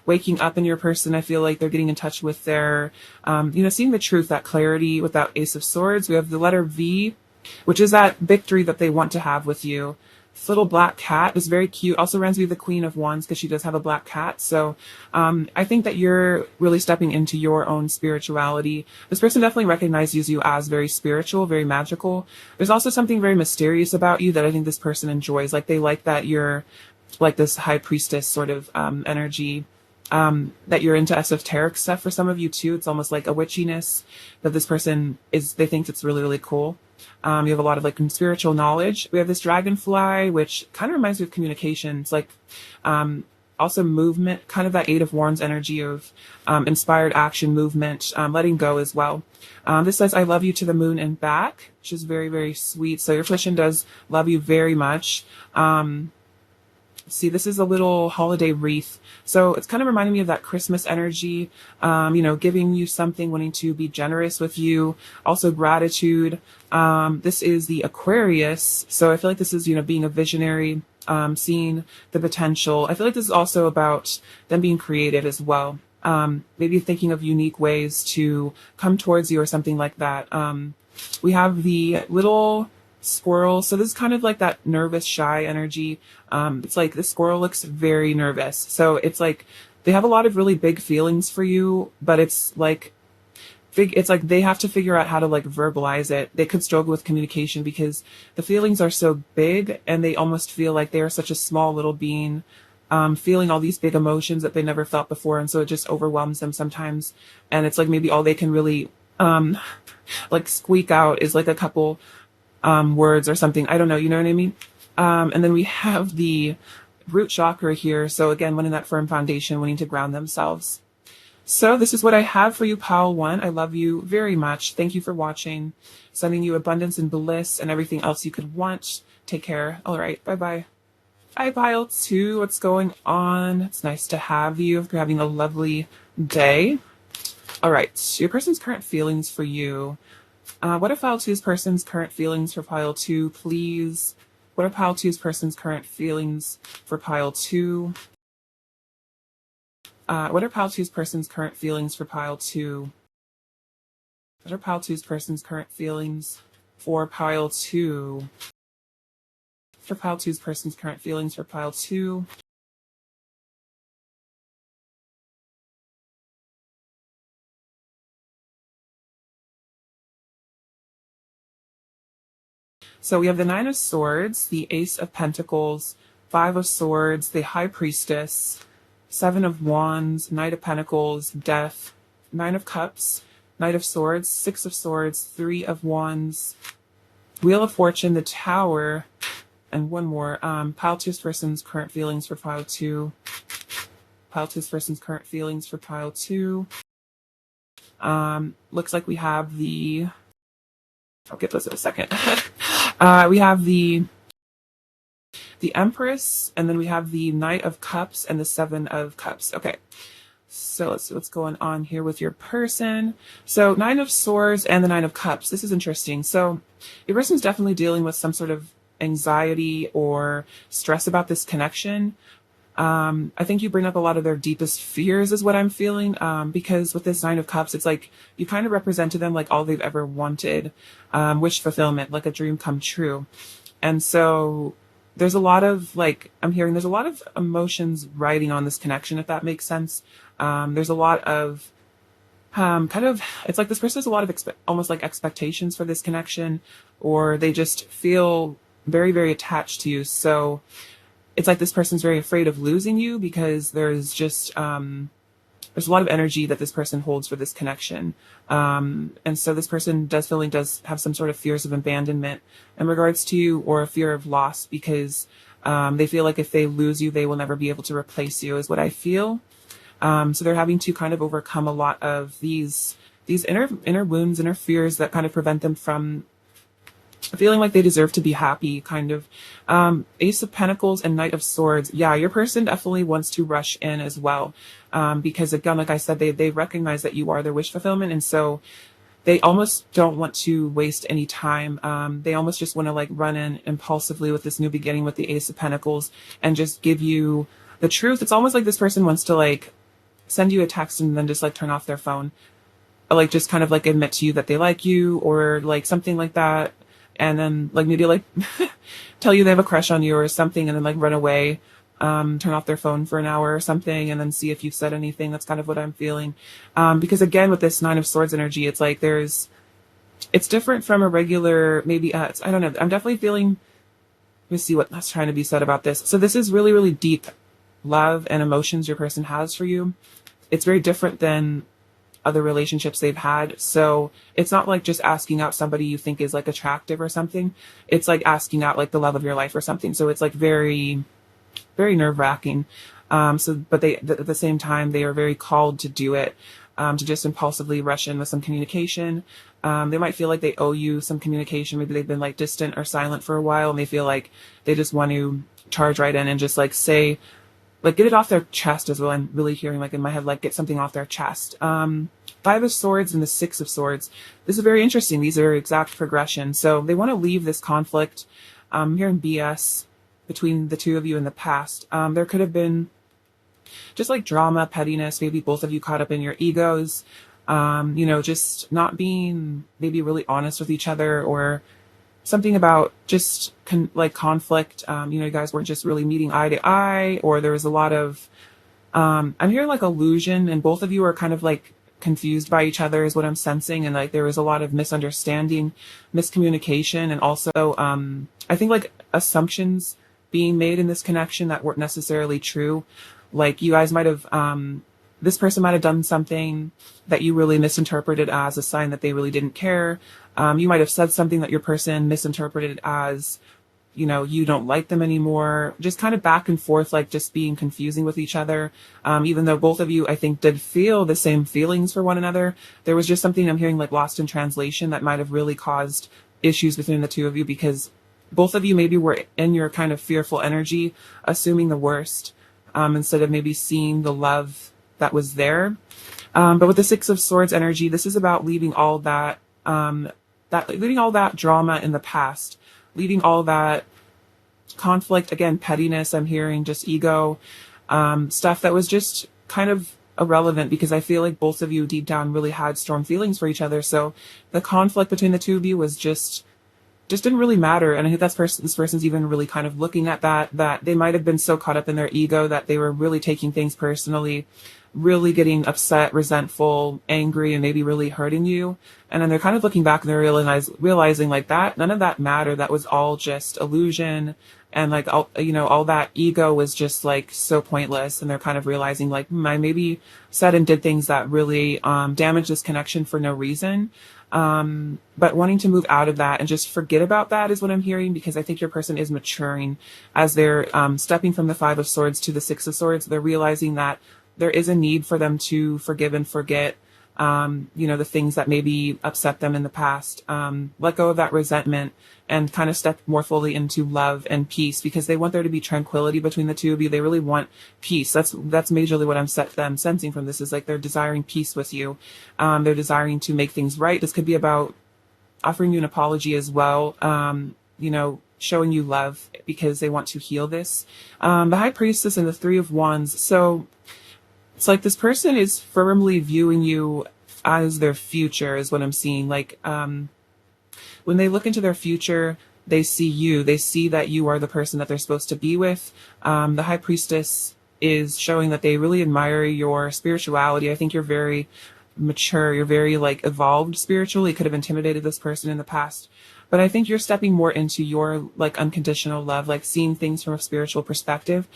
waking up in your person. I feel like they're getting in touch with their, seeing the truth, that clarity with that Ace of Swords. We have the letter V, which is that victory that they want to have with you. This little black cat is very cute. Also reminds me of the Queen of Wands because she does have a black cat. So I think that you're really stepping into your own spirituality. This person definitely recognizes you as very spiritual, very magical. There's also something very mysterious about you that I think this person enjoys. Like they like that you're like this high priestess sort of energy. That you're into esoteric stuff for some of you too. It's almost like a witchiness that this person is, they think it's really, really cool. You have a lot of like spiritual knowledge. We have this dragonfly, which kind of reminds me of communications, like, also movement, kind of that Eight of Wands energy of, inspired action, movement, letting go as well. This says, I love you to the moon and back, which is very, very sweet. So your person does love you very much. See, this is a little holiday wreath. So it's kind of reminding me of that Christmas energy, giving you something, wanting to be generous with you. Also gratitude. This is the Aquarius. So I feel like this is, being a visionary, seeing the potential. I feel like this is also about them being creative as well. Maybe thinking of unique ways to come towards you or something like that. We have the little squirrel. So this is kind of like that nervous, shy energy. It's like the squirrel looks very nervous. So it's like they have a lot of really big feelings for you, but it's like they have to figure out how to like verbalize it. They could struggle with communication because the feelings are so big and they almost feel like they are such a small little being, feeling all these big emotions that they never felt before. And so it just overwhelms them sometimes. And it's like maybe all they can really, like squeak out is like a couple words or something. I don't know. You know what I mean? And then we have the root chakra here. So again, wanting that firm foundation, wanting to ground themselves. So this is what I have for you, Pile 1. I love you very much. Thank you for watching. Sending you abundance and bliss and everything else you could want. Take care. All right. Bye-bye. Hi, Pile 2. What's going on? It's nice to have you. If you're having a lovely day. All right. Your person's current feelings for you. What are Pile 2's person's current feelings for Pile 2, please? What are Pile 2's person's current feelings for Pile 2? What are Pile 2's person's current feelings for Pile 2? What are Pile 2's person's current feelings for Pile 2? For Pile 2's person's current feelings for Pile 2? So we have the Nine of Swords, the Ace of Pentacles, Five of Swords, the High Priestess, Seven of Wands, Knight of Pentacles, Death, Nine of Cups, Knight of Swords, Six of Swords, Three of Wands, Wheel of Fortune, the Tower, and one more. Pile 2's person's current feelings for Pile 2. Pile 2's person's current feelings for Pile 2. Looks like we have the... I'll get those in a second. We have the Empress, and then we have the Knight of Cups and the Seven of Cups. Okay, so let's see what's going on here with your person. So Nine of Swords and the Nine of Cups. This is interesting. So your person's definitely dealing with some sort of anxiety or stress about this connection. I think you bring up a lot of their deepest fears is what I'm feeling, because with this Nine of Cups, it's like you kind of represent to them like all they've ever wanted, wish fulfillment, like a dream come true. And so there's a lot of like, I'm hearing there's a lot of emotions riding on this connection, if that makes sense. There's a lot of kind of, it's like this person has a lot of almost like expectations for this connection, or they just feel very, very attached to you. So it's like this person's very afraid of losing you because there's just there's a lot of energy that this person holds for this connection, and so this person does have some sort of fears of abandonment in regards to you, or a fear of loss, because they feel like if they lose you, they will never be able to replace you, is what I feel. So they're having to kind of overcome a lot of these inner wounds, inner fears that kind of prevent them from feeling like they deserve to be happy, kind of. Ace of Pentacles and Knight of Swords. Yeah, your person definitely wants to rush in as well. Because again, like I said, they recognize that you are their wish fulfillment. And so they almost don't want to waste any time. They almost just want to like run in impulsively with this new beginning with the Ace of Pentacles and just give you the truth. It's almost like this person wants to like send you a text and then just like turn off their phone. Like just kind of like admit to you that they like you, or like something like that. And then like maybe like tell you they have a crush on you or something, and then like run away, turn off their phone for an hour or something, and then see if you've said anything. That's kind of what I'm feeling. Because again, with this Nine of Swords energy, it's like it's different from a regular, maybe, I don't know. I'm definitely feeling, let me see what's trying to be said about this. So this is really, really deep love and emotions your person has for you. It's very different than other relationships they've had. So it's not like just asking out somebody you think is like attractive or something. It's like asking out like the love of your life or something. So it's like very, very nerve-wracking. But at the same time, they are very called to do it, to just impulsively rush in with some communication. They might feel like they owe you some communication. Maybe they've been like distant or silent for a while, and they feel like they just want to charge right in and just like say, like get it off their chest as well. I'm really hearing like in my head, like get something off their chest. Five of Swords and the Six of Swords. This is very interesting. These are exact progression. So they want to leave this conflict. Hearing BS between the two of you in the past. There could have been just like drama, pettiness, maybe both of you caught up in your egos, just not being maybe really honest with each other, or something about just conflict. You guys weren't just really meeting eye to eye, or there was a lot of, I'm hearing like illusion, and both of you are kind of like confused by each other is what I'm sensing. And like there was a lot of misunderstanding, miscommunication, and also, I think like assumptions being made in this connection that weren't necessarily true. Like you guys might have, this person might have done something that you really misinterpreted as a sign that they really didn't care. You might have said something that your person misinterpreted as you don't like them anymore, just kind of back and forth, like just being confusing with each other. Even though both of you, I think, did feel the same feelings for one another, there was just something I'm hearing like lost in translation that might have really caused issues between the two of you, because both of you maybe were in your kind of fearful energy, assuming the worst, instead of maybe seeing the love that was there. But with the Six of Swords energy, this is about leaving all leaving all that drama in the past, leaving all that conflict, again, pettiness, I'm hearing just ego, stuff that was just kind of irrelevant, because I feel like both of you deep down really had strong feelings for each other. So the conflict between the two of you was just didn't really matter. And I think this person's even really kind of looking at that they might have been so caught up in their ego that they were really taking things personally, really getting upset, resentful, angry, and maybe really hurting you. And then they're kind of looking back and they're realizing like that none of that mattered. That was all just illusion. And like, all that ego was just like so pointless. And they're kind of realizing like, I maybe said and did things that really damaged this connection for no reason. But wanting to move out of that and just forget about that is what I'm hearing, because I think your person is maturing as they're stepping from the Five of Swords to the Six of Swords. They're realizing that there is a need for them to forgive and forget, the things that maybe upset them in the past, let go of that resentment and kind of step more fully into love and peace, because they want there to be tranquility between the two of you. They really want peace. That's majorly what I'm sensing from this, is like they're desiring peace with you. They're desiring to make things right. This could be about offering you an apology as well, showing you love because they want to heal this. The High Priestess and the Three of Wands. So it's like this person is firmly viewing you as their future, is what I'm seeing. Like, when they look into their future, they see you. They see that you are the person that they're supposed to be with. The High Priestess is showing that they really admire your spirituality. I think you're very mature. You're very like evolved spiritually. Could have intimidated this person in the past, but I think you're stepping more into your like unconditional love, like seeing things from a spiritual perspective.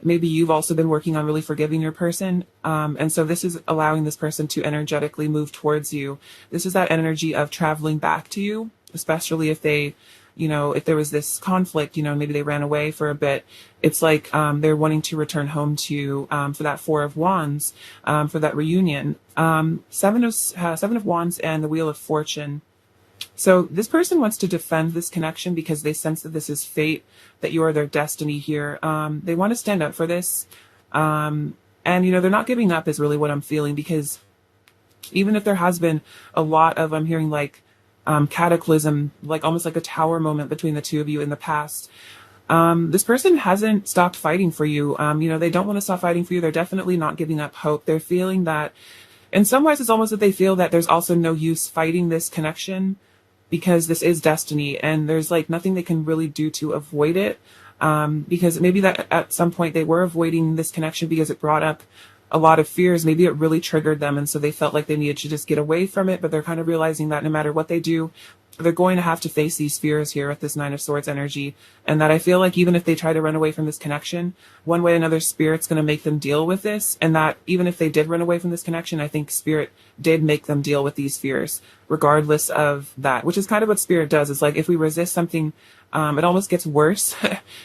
Maybe you've also been working on really forgiving your person. And so this is allowing this person to energetically move towards you. This is that energy of traveling back to you, especially if they, if there was this conflict, maybe they ran away for a bit. It's like, they're wanting to return home to you, for that Four of Wands, for that reunion. Seven of Wands and the Wheel of Fortune. So this person wants to defend this connection because they sense that this is fate, that you are their destiny here. They want to stand up for this. And, they're not giving up is really what I'm feeling, because even if there has been a lot of, I'm hearing like, cataclysm, like almost like a tower moment between the two of you in the past, this person hasn't stopped fighting for you. They don't want to stop fighting for you. They're definitely not giving up hope. They're feeling that in some ways it's almost that they feel that there's also no use fighting this connection, because this is destiny and there's like nothing they can really do to avoid it. Because maybe that at some point they were avoiding this connection because it brought up a lot of fears. Maybe it really triggered them. And so they felt like they needed to just get away from it, but they're kind of realizing that no matter what they do, they're going to have to face these fears here with this Nine of Swords energy. And that I feel like even if they try to run away from this connection, one way or another, Spirit's going to make them deal with this. And that even if they did run away from this connection, I think Spirit did make them deal with these fears, regardless of that, which is kind of what Spirit does. It's like if we resist something, it almost gets worse.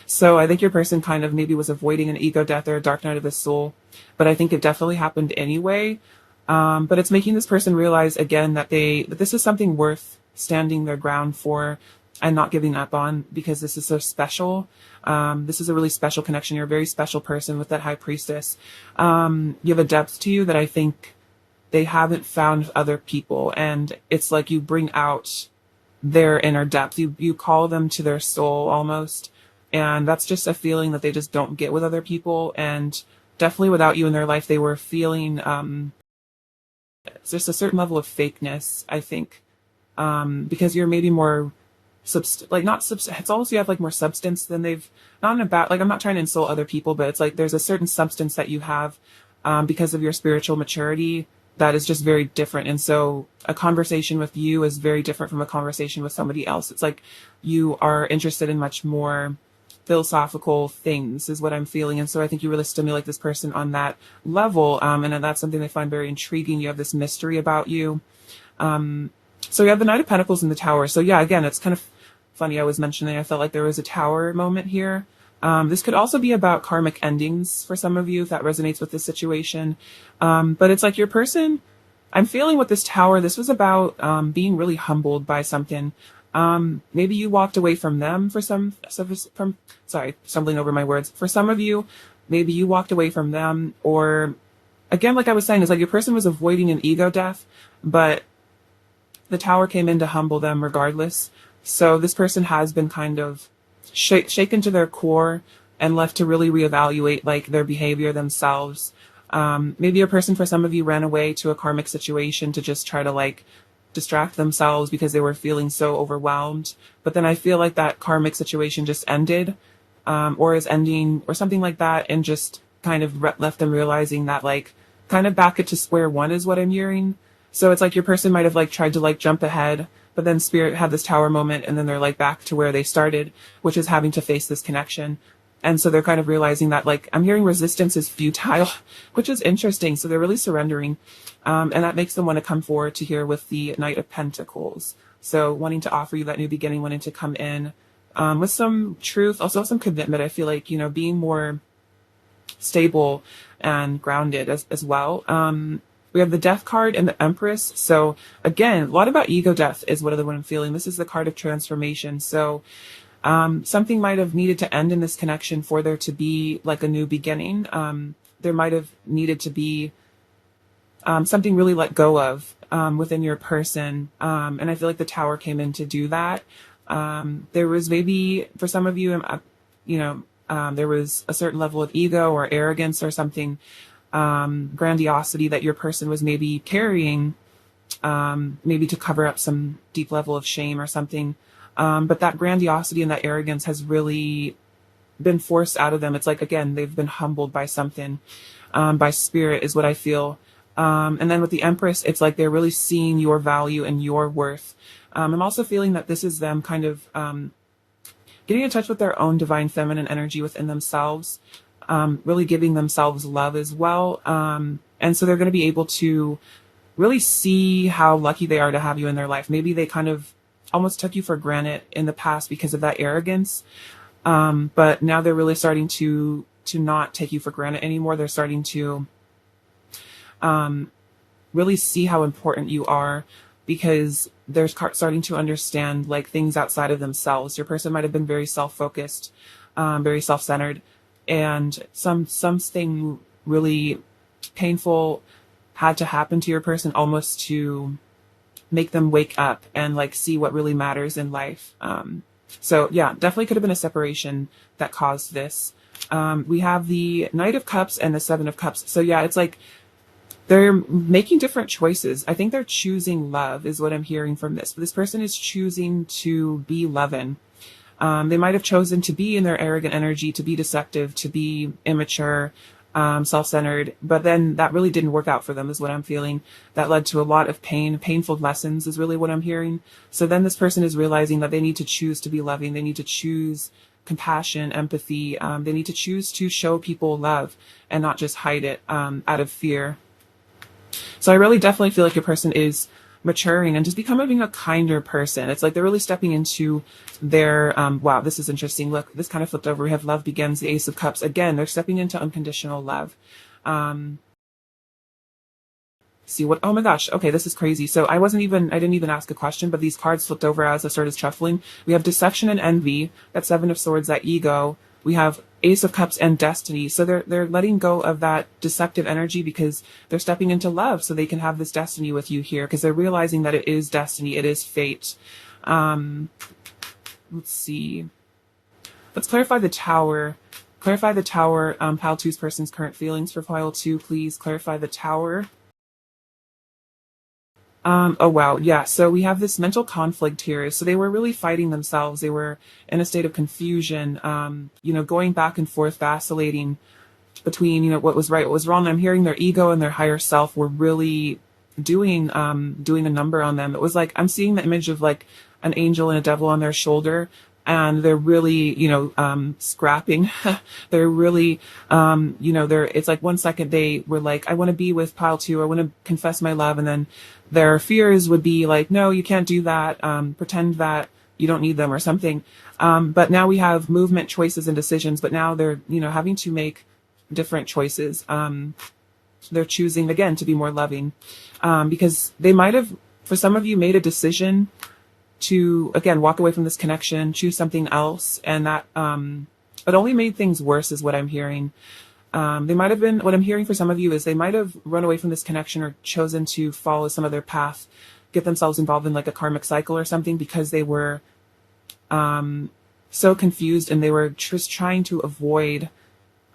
So I think your person kind of maybe was avoiding an ego death or a dark night of the soul, but I think it definitely happened anyway. But it's making this person realize again that this is something worth standing their ground for and not giving up on, because this is so special. This is a really special connection. You're a very special person with that High Priestess. You have a depth to you that I think they haven't found with other people. And it's like you bring out their inner depth. You call them to their soul almost. And that's just a feeling that they just don't get with other people. And definitely without you in their life, they were feeling, it's just a certain level of fakeness, I think. Because you're maybe more it's almost you have like more substance than they've, not in a bad, like I'm not trying to insult other people, but it's like there's a certain substance that you have, because of your spiritual maturity that is just very different. And so a conversation with you is very different from a conversation with somebody else. It's like you are interested in much more philosophical things is what I'm feeling. And so I think you really stimulate this person on that level. And that's something they find very intriguing. You have this mystery about you. So you have the Knight of Pentacles in the Tower. So yeah, again, it's kind of funny I was mentioning, I felt like there was a tower moment here. This could also be about karmic endings for some of you, if that resonates with this situation. But it's like your person, I'm feeling with this tower, this was about being really humbled by something. Maybe you walked away from them for sorry, stumbling over my words. For some of you, maybe you walked away from them, or again, like I was saying, it's like your person was avoiding an ego death, but the tower came in to humble them regardless. So this person has been kind of shaken to their core and left to really reevaluate like their behavior themselves. Maybe a person for some of you ran away to a karmic situation to just try to like distract themselves because they were feeling so overwhelmed. But then I feel like that karmic situation just ended, or is ending or something like that, and just kind of left them realizing that like kind of back it to square one is what I'm hearing. So it's like your person might have like tried to like jump ahead, but then spirit had this tower moment and then they're like back to where they started, which is having to face this connection. And so they're kind of realizing that like I'm hearing resistance is futile, which is interesting. So they're really surrendering. And that makes them want to come forward to here with the Knight of Pentacles. So wanting to offer you that new beginning, wanting to come in with some truth, also some commitment. I feel like, you know, being more stable and grounded as well. We have the Death card and the Empress. So again, a lot about ego death is what I'm feeling. This is the card of transformation. So something might have needed to end in this connection for there to be like a new beginning. There might have needed to be something really let go of within your person. And I feel like the Tower came in to do that. There was maybe, for some of you, there was a certain level of ego or arrogance or something, grandiosity that your person was maybe carrying, maybe to cover up some deep level of shame or something. But that grandiosity and that arrogance has really been forced out of them. It's like, again, they've been humbled by something, by spirit is what I feel. And then with the Empress, it's like they're really seeing your value and your worth. I'm also feeling that this is them kind of getting in touch with their own divine feminine energy within themselves, really giving themselves love as well. And so they're going to be able to really see how lucky they are to have you in their life. Maybe they kind of almost took you for granted in the past because of that arrogance. But now they're really starting to not take you for granted anymore. They're starting to really see how important you are, because they're starting to understand like things outside of themselves. Your person might have been very self-focused, very self-centered, and something really painful had to happen to your person almost to make them wake up and like see what really matters in life. So yeah, definitely could have been a separation that caused this. We have the Knight of Cups and the Seven of Cups. So yeah, it's like they're making different choices. I think they're choosing love is what I'm hearing from this. This person is choosing to be loving. They might have chosen to be in their arrogant energy, to be deceptive, to be immature, self-centered, but then that really didn't work out for them is what I'm feeling. That led to a lot of pain, painful lessons is really what I'm hearing. So then this person is realizing that they need to choose to be loving. They need to choose compassion, empathy. They need to choose to show people love and not just hide it out of fear. So I really definitely feel like your person is maturing and just becoming a kinder person. It's like they're really stepping into their, wow, this is interesting. Look, this kind of flipped over. We have Love Begins, the Ace of Cups. Again, they're stepping into unconditional love. See what, oh my gosh. Okay, this is crazy. So I didn't even ask a question, but these cards flipped over as I started shuffling. We have Deception and Envy, that Seven of Swords, that ego. We have Ace of Cups and Destiny. So they're letting go of that deceptive energy because they're stepping into love so they can have this destiny with you here, because they're realizing that it is destiny, it is fate. Let's see. Let's clarify the Tower. Clarify the Tower. Pile 2's person's current feelings for Pile 2, please. Clarify the Tower. Oh wow, yeah, so we have this mental conflict here. So they were really fighting themselves. They were in a state of confusion, going back and forth, vacillating between, what was right, what was wrong. I'm hearing their ego and their higher self were really doing a number on them. It was like, I'm seeing the image of like an angel and a devil on their shoulder, and they're really, scrapping. They're really, it's like 1 second they were like, I want to be with Pile 2. I want to confess my love. And then their fears would be like, no, you can't do that. Pretend that you don't need them or something. But now we have movement, choices, and decisions, but now they're, having to make different choices. They're choosing again to be more loving, because they might have, for some of you, made a decision to again walk away from this connection, choose something else, and that it only made things worse is what I'm hearing. They might have been, what I'm hearing for some of you is they might have run away from this connection or chosen to follow some other path, get themselves involved in like a karmic cycle or something, because they were so confused and they were just trying to avoid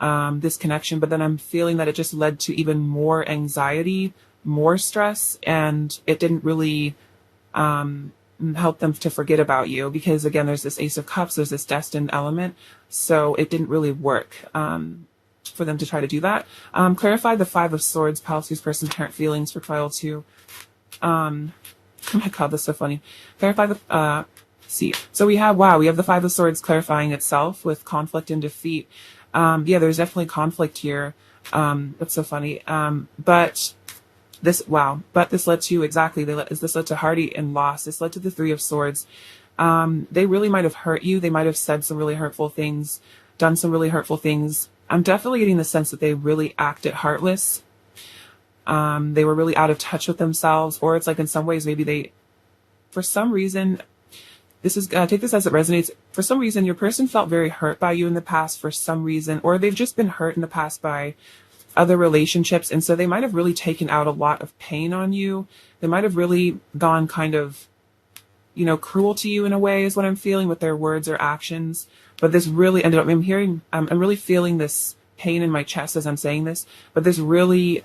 this connection. But then I'm feeling that it just led to even more anxiety, more stress, and it didn't really help them to forget about you, because again, there's this Ace of Cups, there's this destined element, so it didn't really work for them to try to do that. Clarify the Five of Swords, pile two's person's inherent feelings for pile two. Oh my god, that's so funny. Clarify the see. So we have the Five of Swords clarifying itself with conflict and defeat. Yeah, there's definitely conflict here. That's so funny. But this led to this led to heartache and loss. This led to the Three of Swords. They really might have hurt you. They might have said some really hurtful things, done some really hurtful things. I'm definitely getting the sense that they really acted heartless. They were really out of touch with themselves, or it's like in some ways maybe they, for some reason, take this as it resonates. For some reason, your person felt very hurt by you in the past for some reason, or they've just been hurt in the past by other relationships. And so they might have really taken out a lot of pain on you. They might have really gone kind of, cruel to you in a way is what I'm feeling with their words or actions. But this really ended up, I'm really feeling this pain in my chest as I'm saying this, but this really,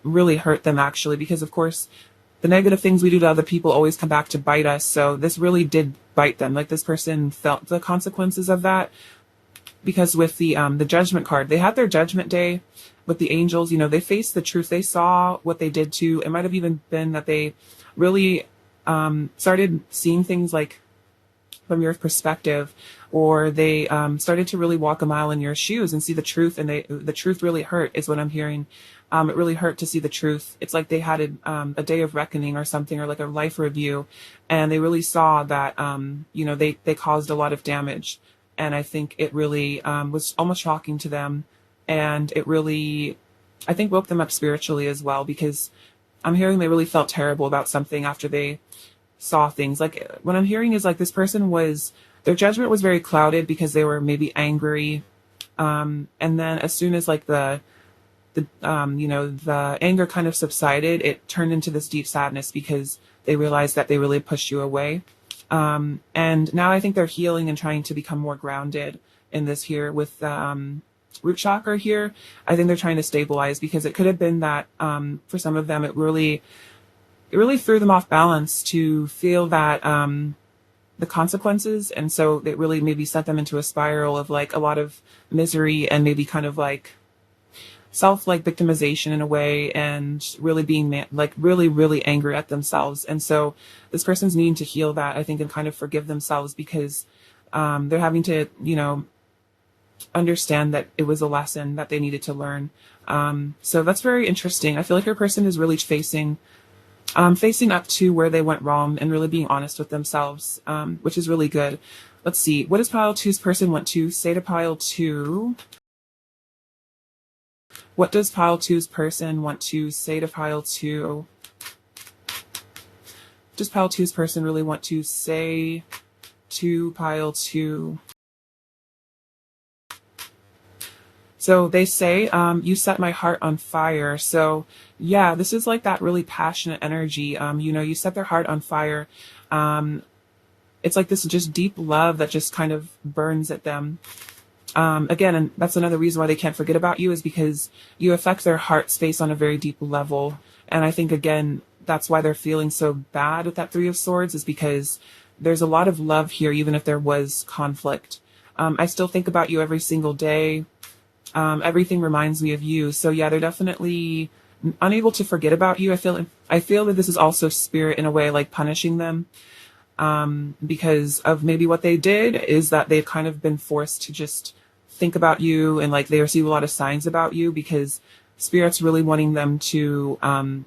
really hurt them actually, because of course, the negative things we do to other people always come back to bite us. So this really did bite them. Like this person felt the consequences of that, because with the Judgment card, they had their judgment day with the angels. They faced the truth. They saw what they did to. It might have even been that they really started seeing things like from your perspective, or they started to really walk a mile in your shoes and see the truth. And the truth really hurt is what I'm hearing. It really hurt to see the truth. It's like they had a day of reckoning or something, or like a life review, and they really saw that they caused a lot of damage. And I think it really was almost shocking to them, and it really, I think, woke them up spiritually as well, because I'm hearing they really felt terrible about something after they saw things. Like what I'm hearing is like this person their judgment was very clouded because they were maybe angry, and then as soon as like the anger kind of subsided, it turned into this deep sadness because they realized that they really pushed you away. And now I think they're healing and trying to become more grounded in this here with root chakra here. I think they're trying to stabilize, because it could have been that for some of them it really threw them off balance to feel that the consequences, and so it really maybe sent them into a spiral of like a lot of misery and maybe kind of like victimization in a way, and really being really angry at themselves. And so this person's needing to heal that, I think, and kind of forgive themselves, because they're having to understand that it was a lesson that they needed to learn. So that's very interesting. I feel like your person is really facing up to where they went wrong and really being honest with themselves, which is really good. Let's see, what does pile two's person want to say to pile two? What does pile two's person want to say to pile two? Does pile two's person really want to say to pile two? So they say, you set my heart on fire. So yeah, this is like that really passionate energy. You set their heart on fire. It's like this just deep love that just kind of burns at them. Again, and that's another reason why they can't forget about you, is because you affect their heart space on a very deep level. And I think, again, that's why they're feeling so bad with that Three of Swords, is because there's a lot of love here, even if there was conflict. I still think about you every single day. Everything reminds me of you. So yeah, they're definitely unable to forget about you. I feel that this is also spirit in a way, like punishing them. Because of maybe what they did, is that they've kind of been forced to just think about you, and like they receive a lot of signs about you, because spirit's really wanting them to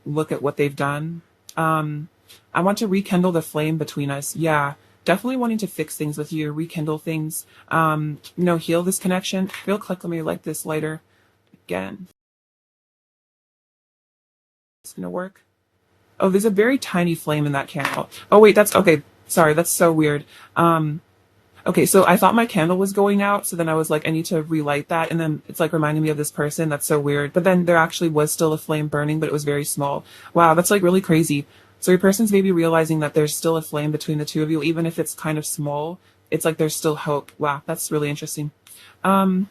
look at what they've done. I want to rekindle the flame between us. Yeah, definitely wanting to fix things with you, rekindle things, heal this connection. Real quick, let me light this lighter again. It's gonna work. Oh, there's a very tiny flame in that candle. Oh wait, that's okay. Sorry, that's so weird. Okay, so I thought my candle was going out, so then I was like, I need to relight that, and then it's like reminding me of this person. That's so weird. But then there actually was still a flame burning, but it was very small. Wow, that's like really crazy. So your person's maybe realizing that there's still a flame between the two of you, even if it's kind of small. It's like there's still hope. Wow, that's really interesting. I've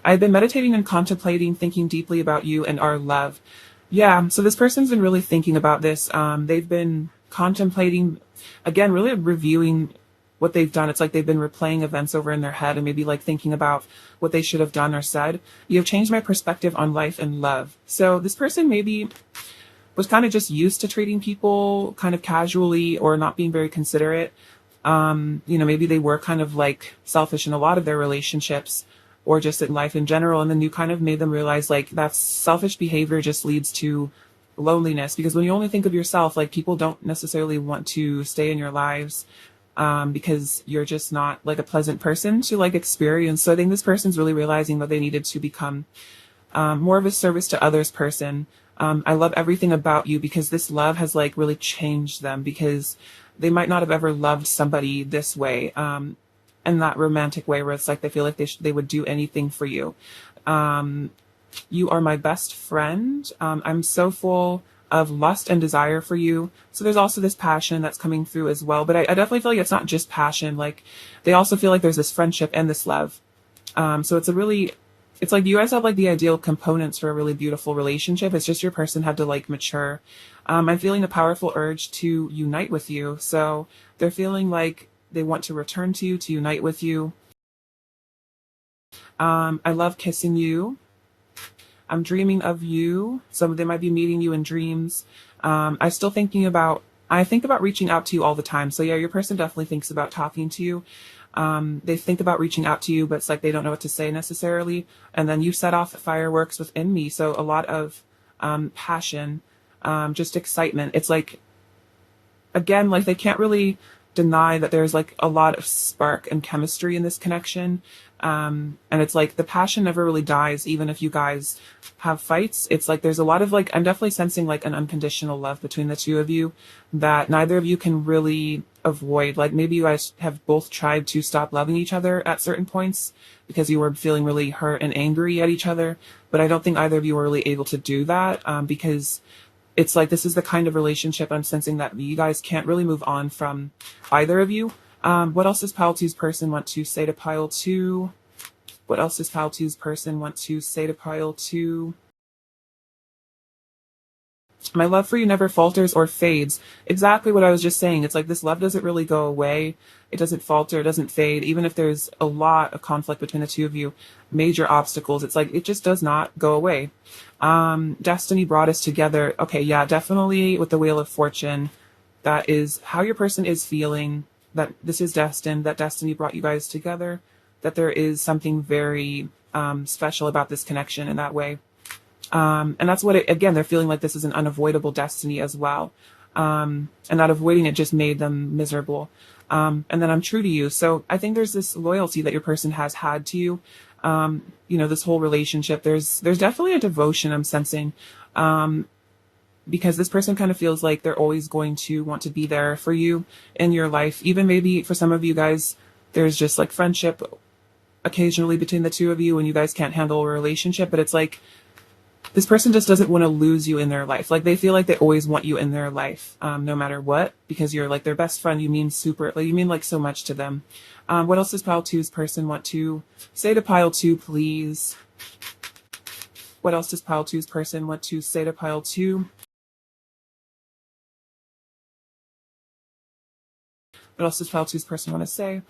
been meditating and contemplating, thinking deeply about you and our love. Yeah, so this person's been really thinking about this. They've been contemplating, again, really reviewing what they've done. It's like they've been replaying events over in their head and maybe like thinking about what they should have done or said. You have changed my perspective on life and love. So this person maybe was kind of just used to treating people kind of casually or not being very considerate. Maybe they were kind of like selfish in a lot of their relationships or just in life in general. And then you kind of made them realize like that selfish behavior just leads to loneliness, because when you only think of yourself, like people don't necessarily want to stay in your lives, because you're just not like a pleasant person to like experience. So I think this person's really realizing that they needed to become more of a service to others person. I love everything about you because this love has like really changed them, because they might not have ever loved somebody this way, in that romantic way where it's like they feel like they would do anything for you. You are my best friend. I'm so full of lust and desire for you. So there's also this passion that's coming through as well. But I definitely feel like it's not just passion. Like they also feel like there's this friendship and this love. So it's like you guys have like the ideal components for a really beautiful relationship. It's just your person had to like mature. I'm feeling a powerful urge to unite with you. So they're feeling like they want to return to you, to unite with you. I love kissing you. I'm dreaming of you. Some of them might be meeting you in dreams. I think about reaching out to you all the time. So yeah, your person definitely thinks about talking to you. They think about reaching out to you, but it's like they don't know what to say necessarily. And then you set off fireworks within me. So a lot of passion, just excitement. It's like, again, like they can't really deny that there's like a lot of spark and chemistry in this connection. And it's like the passion never really dies, even if you guys have fights. It's like there's a lot of like, I'm definitely sensing like an unconditional love between the two of you that neither of you can really avoid. Like maybe you guys have both tried to stop loving each other at certain points because you were feeling really hurt and angry at each other. But I don't think either of you were really able to do that, because it's like this is the kind of relationship I'm sensing that you guys can't really move on from, either of you. What else does Pile 2's person want to say to Pile 2? What else does Pile 2's person want to say to Pile 2? My love for you never falters or fades. Exactly what I was just saying. It's like this love doesn't really go away. It doesn't falter. It doesn't fade. Even if there's a lot of conflict between the two of you, major obstacles, it's like it just does not go away. Destiny brought us together. Okay, yeah, definitely with the Wheel of Fortune. That is how your person is feeling. That this is destined. That destiny brought you guys together. That there is something very special about this connection in that way. And that's what again, they're feeling like this is an unavoidable destiny as well. And not avoiding it just made them miserable. And then I'm true to you. So I think there's this loyalty that your person has had to you. This whole relationship, there's definitely a devotion I'm sensing. Because this person kind of feels like they're always going to want to be there for you in your life. Even maybe for some of you guys, there's just like friendship occasionally between the two of you and you guys can't handle a relationship, but it's like, this person just doesn't want to lose you in their life. Like they feel like they always want you in their life, no matter what, because you're like their best friend. You mean you mean like so much to them. What else does Pile 2's person want to say to Pile 2, please? What else does Pile 2's person want to say to Pile 2? What else does Pile 2's person want to say?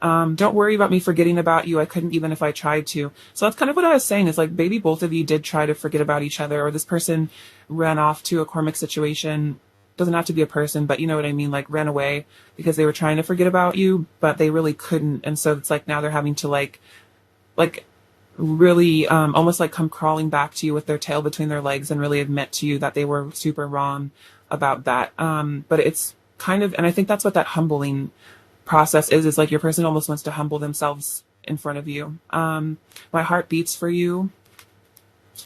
Don't worry about me forgetting about you. I couldn't even if I tried to. So that's kind of what I was saying is like maybe both of you did try to forget about each other, or this person ran off to a karmic situation. Doesn't have to be a person, but you know what I mean, like ran away because they were trying to forget about you, but they really couldn't. And so it's like now they're having to like really almost like come crawling back to you with their tail between their legs and really admit to you that they were super wrong about that. But it's kind of, and I think that's what that humbling process is like your person almost wants to humble themselves in front of you. My heart beats for you.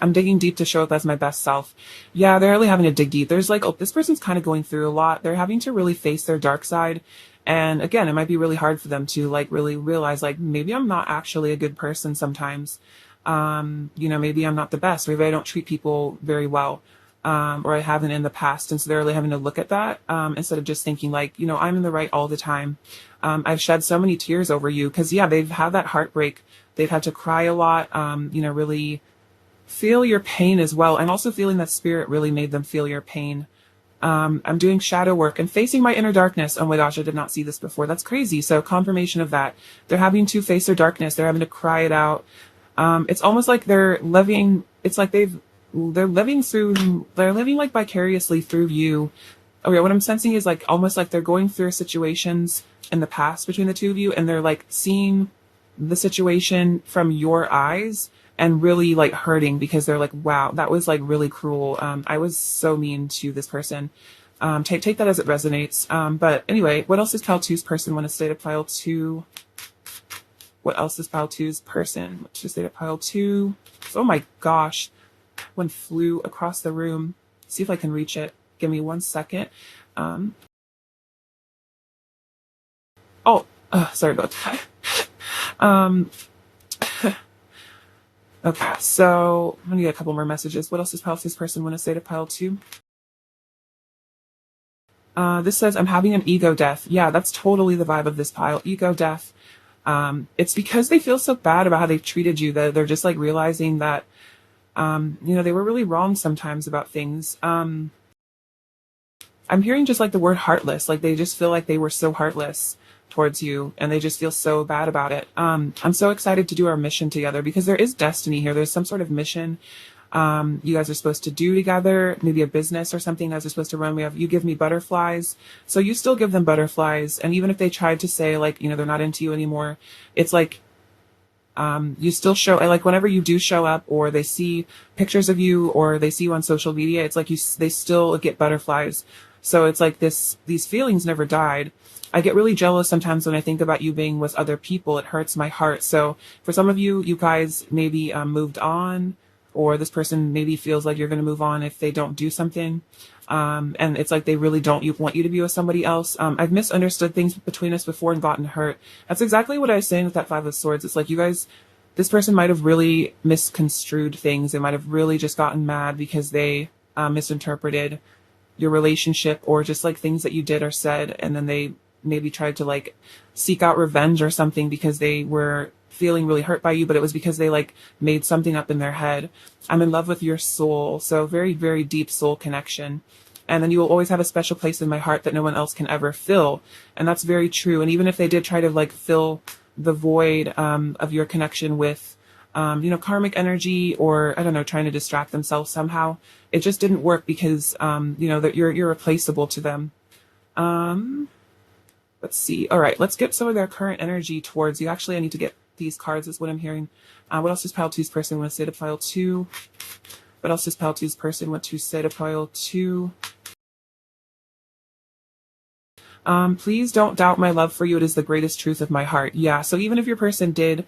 I'm digging deep to show up as my best self. Yeah, they're really having to dig deep. There's like, oh, this person's kind of going through a lot. They're having to really face their dark side. And again, it might be really hard for them to like really realize like, maybe I'm not actually a good person sometimes. Maybe I'm not the best. Maybe I don't treat people very well. Or I haven't in the past. And so they're really having to look at that, instead of just thinking like, I'm in the right all the time. I've shed so many tears over you. Cause yeah, they've had that heartbreak. They've had to cry a lot, really feel your pain as well. And also feeling that spirit really made them feel your pain. I'm doing shadow work and facing my inner darkness. Oh my gosh, I did not see this before. That's crazy. So confirmation of that. They're having to face their darkness. They're having to cry it out. It's almost like they're living, it's like they're living like vicariously through you. Okay, what I'm sensing is like almost like they're going through situations in the past between the two of you, and they're like seeing the situation from your eyes and really like hurting because they're like, wow, that was like really cruel. I was so mean to this person. Take that as it resonates. But anyway, what else does pile two's person want to state of pile two? What else does pile two's person want to state of pile two? Oh my gosh. One flew across the room. See if I can reach it. Give me 1 second. Sorry about that. Okay, so I'm gonna get a couple more messages. What else does pile two's person want to say to pile two? This says, I'm having an ego death. Yeah, that's totally the vibe of this pile. Ego death. It's because they feel so bad about how they've treated you that they're just like realizing that they were really wrong sometimes about things. I'm hearing just like the word heartless, like they just feel like they were so heartless towards you and they just feel so bad about it. I'm so excited to do our mission together because there is destiny here. There's some sort of mission you guys are supposed to do together, maybe a business or something that you're supposed to run. You give me butterflies, so you still give them butterflies. And even if they tried to say like, they're not into you anymore, it's like, you still show, like whenever you do show up or they see pictures of you or they see you on social media, it's like they still get butterflies. So it's like these feelings never died. I get really jealous sometimes when I think about you being with other people. It hurts my heart. So for some of you, you guys maybe moved on, or this person maybe feels like you're going to move on if they don't do something. And it's like they really don't want you to be with somebody else. I've misunderstood things between us before and gotten hurt. That's exactly what I was saying with that Five of Swords. It's like you guys, this person might have really misconstrued things. They might have really just gotten mad because they misinterpreted your relationship or just like things that you did or said. And then they maybe tried to like seek out revenge or something because they were feeling really hurt by you, but it was because they like made something up in their head. I'm in love with your soul. So very, very deep soul connection. And then you will always have a special place in my heart that no one else can ever fill. And that's very true. And even if they did try to like fill the void of your connection with, karmic energy or I don't know, trying to distract themselves somehow, it just didn't work because, that you're irreplaceable to them. Let's see. All right, let's get some of their current energy towards you. Actually, I need to get these cards is what I'm hearing. What else does pile two's person want to say to pile two? What else does pile two's person want to say to pile two? Please don't doubt my love for you. It is the greatest truth of my heart. Yeah, so even if your person did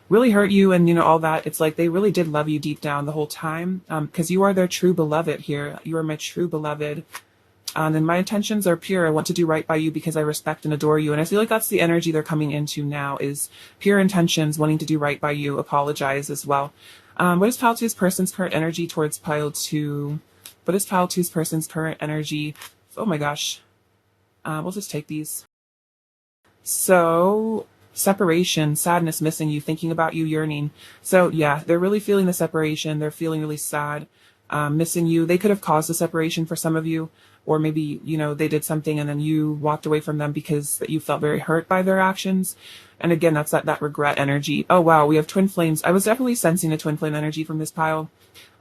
really hurt you and, all that, it's like they really did love you deep down the whole time, because you are their true beloved here. You are my true beloved. And my intentions are pure. I want to do right by you because I respect and adore you. And I feel like that's the energy they're coming into now is pure intentions, wanting to do right by you, apologize as well. What is pile two's person's current energy towards pile two? What is pile two's person's current energy? Oh my gosh. We'll just take these. So separation, sadness, missing you, thinking about you, yearning. So yeah, they're really feeling the separation. They're feeling really sad, missing you. They could have caused the separation for some of you, or maybe, they did something and then you walked away from them because you felt very hurt by their actions. And again, that's that regret energy. Oh wow, we have twin flames. I was definitely sensing a twin flame energy from this pile.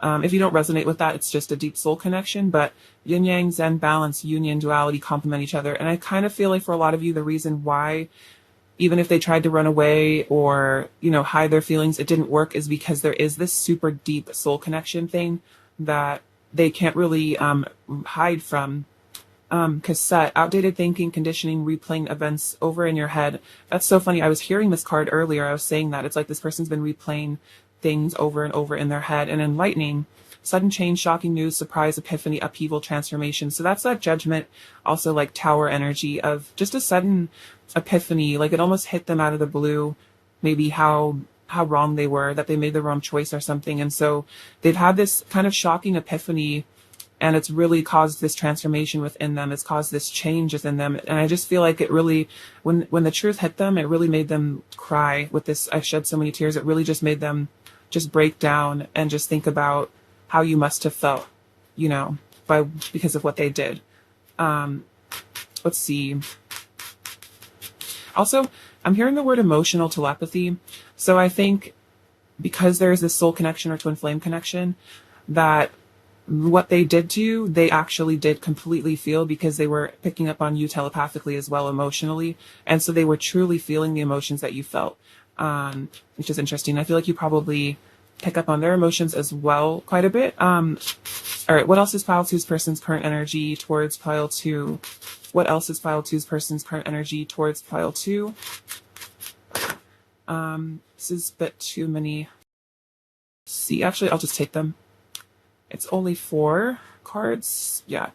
If you don't resonate with that, it's just a deep soul connection, but yin yang, zen, balance, union, duality complement each other. And I kind of feel like for a lot of you, the reason why, even if they tried to run away or, hide their feelings, it didn't work is because there is this super deep soul connection thing that they can't really hide from. cassette, outdated thinking, conditioning, replaying events over in your head. That's so funny. I was hearing this card earlier. I was saying that it's like this person's been replaying things over and over in their head. And enlightening, sudden change, shocking news, surprise, epiphany, upheaval, transformation. So that's that judgment, also like tower energy of just a sudden epiphany, like it almost hit them out of the blue, maybe how wrong they were, that they made the wrong choice or something. And so they've had this kind of shocking epiphany, and it's really caused this transformation within them. It's caused this change within them. And I just feel like it really, when the truth hit them, it really made them cry with this. I've shed so many tears. It really just made them just break down and just think about how you must have felt, because of what they did. Let's see. Also, I'm hearing the word emotional telepathy. So I think because there is this soul connection or twin flame connection, that what they did to you, they actually did completely feel, because they were picking up on you telepathically as well, emotionally. And so they were truly feeling the emotions that you felt, which is interesting. I feel like you probably pick up on their emotions as well quite a bit. All right, what else is pile two's person's current energy towards pile two? What else is pile two's person's current energy towards pile two? This is a bit too many. See, actually, I'll just take them. It's only 4 cards. Yeah.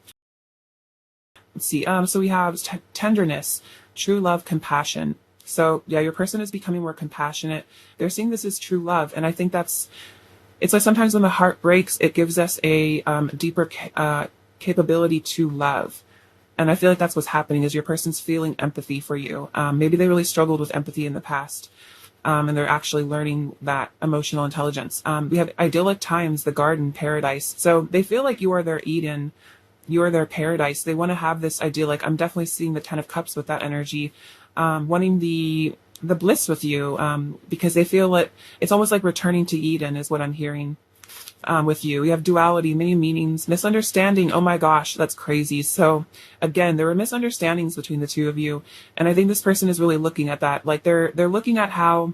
Let's see. So we have tenderness, true love, compassion. So yeah, your person is becoming more compassionate. They're seeing this as true love. And I think it's like sometimes when the heart breaks, it gives us a deeper capability to love. And I feel like that's what's happening, is your person's feeling empathy for you. Maybe they really struggled with empathy in the past. And they're actually learning that emotional intelligence. We have idyllic times, the garden, paradise. So they feel like you are their Eden, you are their paradise. They want to have this idyllic. I'm definitely seeing the 10 of Cups with that energy, wanting the bliss with you, because they feel that it's almost like returning to Eden is what I'm hearing. With you. We have duality, many meanings, misunderstanding. Oh my gosh, that's crazy. So again, there were misunderstandings between the two of you. And I think this person is really looking at that. Like they're looking at how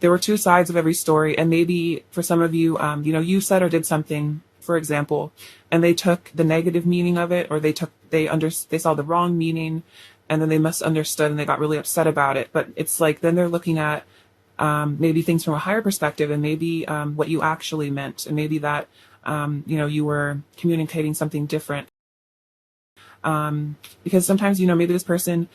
there were 2 sides of every story. And maybe for some of you, you said or did something, for example, and they took the negative meaning of it, or they saw the wrong meaning, and then they misunderstood and they got really upset about it. But it's like, then they're looking at maybe things from a higher perspective, and maybe what you actually meant, and maybe that you were communicating something different. Because sometimes maybe this person,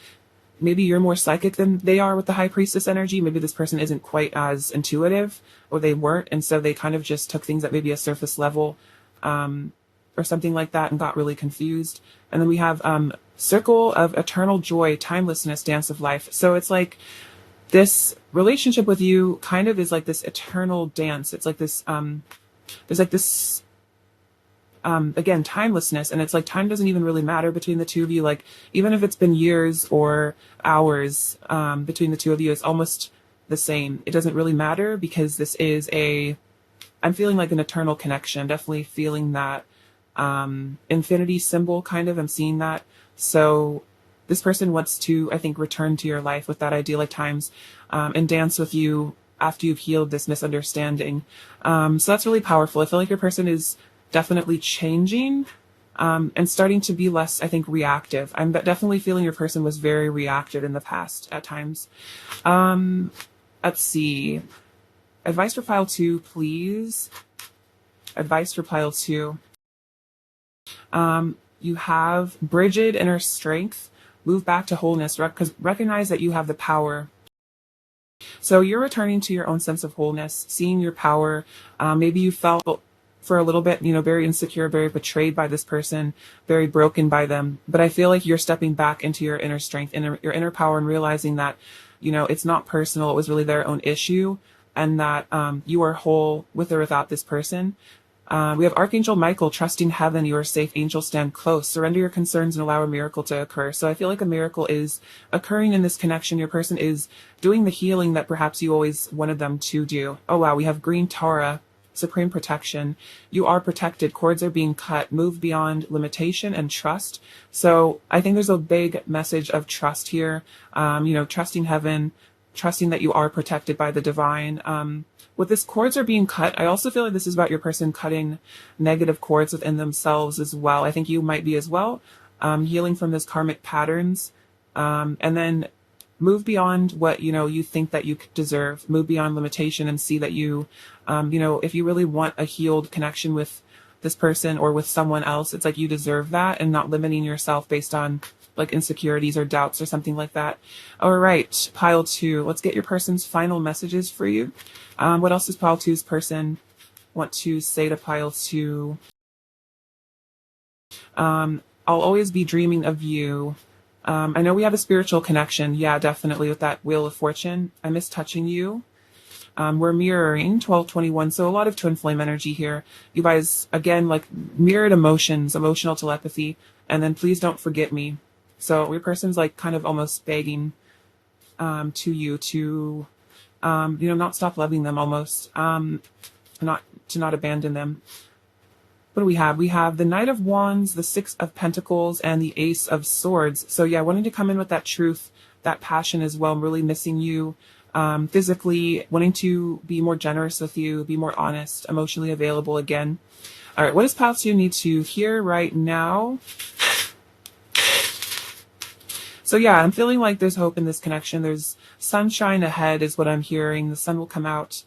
maybe you're more psychic than they are with the High Priestess energy. Maybe this person isn't quite as intuitive, or they weren't, and so they kind of just took things at maybe a surface level, or something like that, and got really confused. And then we have circle of eternal joy, timelessness, dance of life. So it's like, this relationship with you kind of is like this eternal dance. It's like this, there's like this, again, timelessness. And it's like time doesn't even really matter between the two of you. Like, even if it's been years or hours between the two of you, it's almost the same. It doesn't really matter, because this is I'm feeling like an eternal connection. Definitely feeling that infinity symbol, kind of. I'm seeing that. So this person wants to, I think, return to your life with that idyllic times, and dance with you after you've healed this misunderstanding. So that's really powerful. I feel like your person is definitely changing, and starting to be less, I think, reactive. I'm definitely feeling your person was very reactive in the past at times. Let's see. Advice for pile 2, please. Advice for pile 2. You have Bridget inner strength. Move back to wholeness, because recognize that you have the power. So you're returning to your own sense of wholeness, seeing your power. Maybe you felt for a little bit, very insecure, very betrayed by this person, very broken by them. But I feel like you're stepping back into your inner strength, your inner power, and realizing that, it's not personal. It was really their own issue, and that you are whole with or without this person. We have Archangel Michael, trusting heaven, you are safe, angels stand close, surrender your concerns and allow a miracle to occur. So I feel like a miracle is occurring in this connection. Your person is doing the healing that perhaps you always wanted them to do. Oh wow, we have Green Tara, supreme protection. You are protected, cords are being cut, move beyond limitation and trust. So I think there's a big message of trust here, trusting heaven, trusting that you are protected by the divine. With this, cords are being cut. I also feel like this is about your person cutting negative cords within themselves as well. I think you might be as well. healing from this karmic patterns, and then move beyond what, you think that you deserve, move beyond limitation and see that if you really want a healed connection with this person or with someone else, it's like you deserve that, and not limiting yourself based on like insecurities or doubts or something like that. All right, pile 2. Let's get your person's final messages for you. What else does pile 2's person want to say to pile 2? I'll always be dreaming of you. I know we have a spiritual connection. Yeah, definitely, with that Wheel of Fortune. I miss touching you. We're mirroring 1221, so a lot of twin flame energy here. You guys, again, like mirrored emotions, emotional telepathy, and then please don't forget me. So your person's like kind of almost begging to you to, not stop loving them, almost, not abandon them. What do we have? We have the Knight of Wands, the Six of Pentacles, and the Ace of Swords. So yeah, wanting to come in with that truth, that passion as well. I'm really missing you physically, wanting to be more generous with you, be more honest, emotionally available again. All right, what does pile 2 need to hear right now? So yeah, I'm feeling like there's hope in this connection. There's sunshine ahead is what I'm hearing. The sun will come out.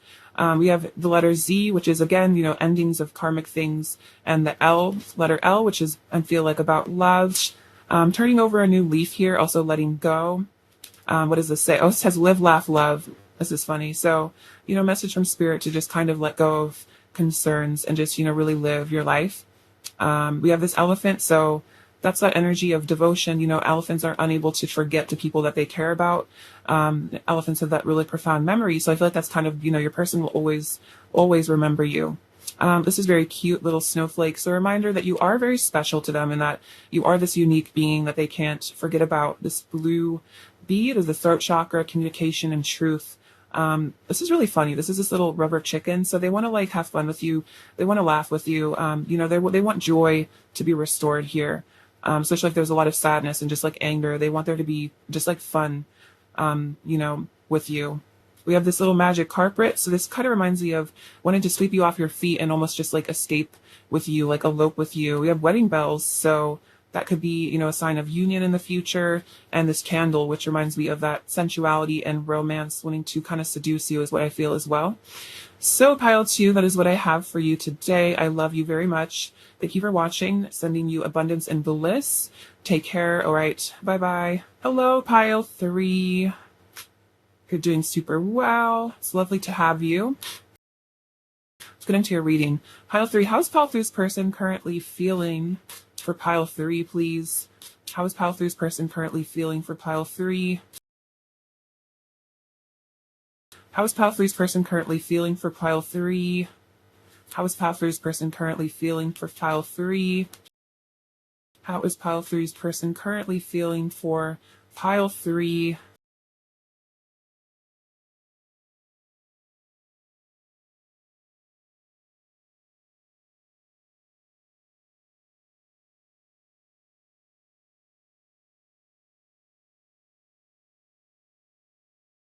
We have the letter Z, which is, again, endings of karmic things, and the letter L, which is, I feel like, about love. Turning over a new leaf here, also letting go. What does this say? Oh, it says live, laugh, love. This is funny. So, message from spirit to just kind of let go of concerns and just, really live your life. We have this elephant, so that's that energy of devotion. Elephants are unable to forget the people that they care about. Elephants have that really profound memory. So I feel like that's kind of, your person will always remember you. This is very cute little snowflake. So a reminder that you are very special to them and that you are this unique being that they can't forget about. This blue bead is the throat chakra, communication, and truth. This is really funny. This is this little rubber chicken. So they want to like have fun with you. They want to laugh with you. They want joy to be restored here. Especially if there's a lot of sadness and just like anger, they want there to be just like fun, with you. We have this little magic carpet. So this kind of reminds me of wanting to sweep you off your feet and almost just like escape with you, like elope with you. We have wedding bells. So that could be, a sign of union in the future. And this candle, which reminds me of that sensuality and romance, wanting to kind of seduce you is what I feel as well. So pile 2, that is what I have for you today. I love you very much. Thank you for watching. Sending you abundance and bliss. Take care. All right. Bye-bye. Hello, pile 3. You're doing super well. It's lovely to have you. Let's get into your reading. Pile 3. How's pile 3's person currently feeling for pile 3, please? How is pile 3's person currently feeling for pile 3? How is pile 3's person currently feeling for pile 3? How is pile 3's person currently feeling for pile 3? How is pile 3's person currently feeling for pile 3?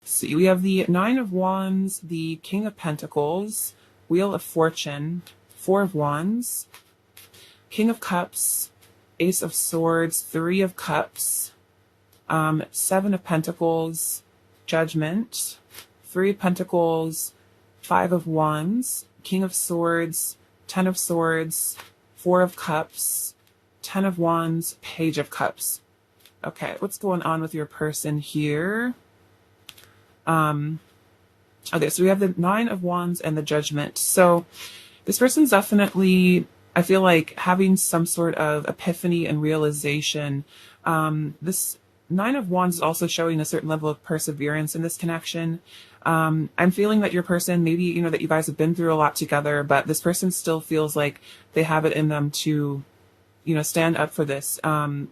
See, we have the Nine of Wands, the King of Pentacles, Wheel of Fortune, Four of Wands, King of Cups, Ace of Swords, Three of Cups, Seven of Pentacles, Judgment, Three of Pentacles, Five of Wands, King of Swords, Ten of Swords, Four of Cups, Ten of Wands, Page of Cups. Okay, what's going on with your person here? Okay, so we have the Nine of Wands and the Judgment. So this person's definitely, I feel like, having some sort of epiphany and realization. This Nine of Wands is also showing a certain level of perseverance in this connection. I'm feeling that your person, maybe, that you guys have been through a lot together, but this person still feels like they have it in them to, stand up for this. I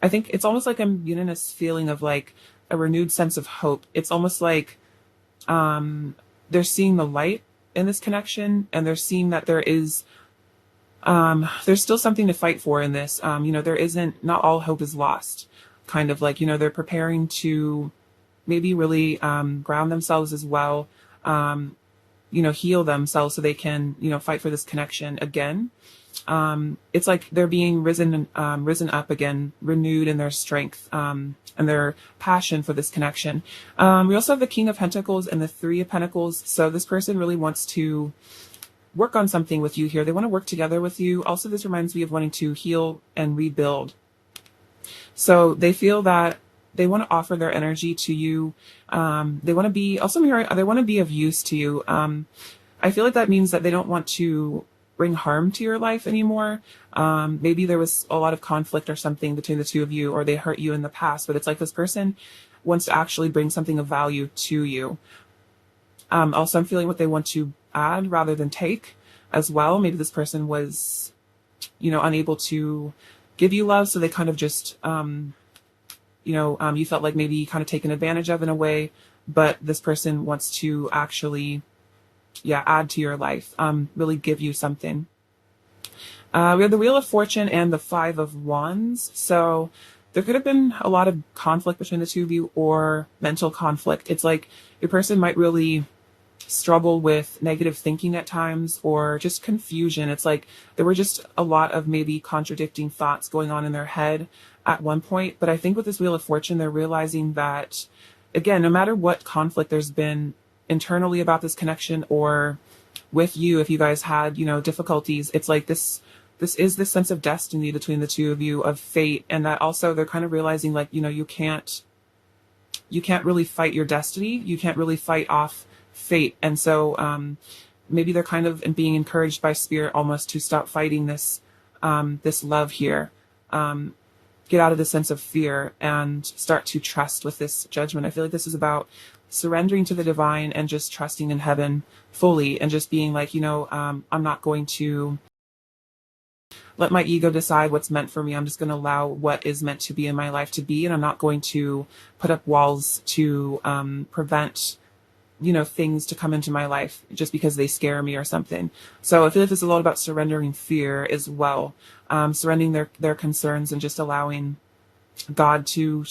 think it's almost like I'm getting this feeling of like a renewed sense of hope. It's almost like they're seeing the light in this connection, and they're seeing that there is there's still something to fight for in this. There isn't, not all hope is lost. Kind of like, they're preparing to maybe really ground themselves as well, heal themselves so they can, fight for this connection again. It's like they're being risen up again, renewed in their strength, and their passion for this connection. We also have the King of Pentacles and the Three of Pentacles. So this person really wants to work on something with you here. They want to work together with you. Also, this reminds me of wanting to heal and rebuild. So they feel that they want to offer their energy to you. They want to be, also they want to be of use to you. I feel like that means that they don't want to bring harm to your life anymore. Maybe there was a lot of conflict or something between the two of you, or they hurt you in the past, but it's like this person wants to actually bring something of value to you. Also, I'm feeling what they want to add rather than take as well. Maybe this person was, unable to give you love, so they kind of just, you felt like maybe kind of taken advantage of in a way, but this person wants to actually, add to your life, really give you something. We have the Wheel of Fortune and the Five of Wands. So there could have been a lot of conflict between the two of you, or mental conflict. It's like your person might really struggle with negative thinking at times, or just confusion. It's like there were just a lot of maybe contradicting thoughts going on in their head at one point. But I think with this Wheel of Fortune, they're realizing that, again, no matter what conflict there's been internally about this connection, or with you, if you guys had, difficulties, it's like this is this sense of destiny between the two of you, of fate. And that also they're kind of realizing, like, you can't really fight your destiny. You can't really fight off fate. And so maybe they're kind of being encouraged by spirit almost to stop fighting this love here. Get out of the sense of fear and start to trust with this judgment. I feel like this is about surrendering to the divine and just trusting in heaven fully, and just being like, I'm not going to let my ego decide what's meant for me. I'm just going to allow what is meant to be in my life to be, and I'm not going to put up walls to prevent things to come into my life just because they scare me or something. So I feel like this is a lot about surrendering fear as well, surrendering their concerns, and just allowing God to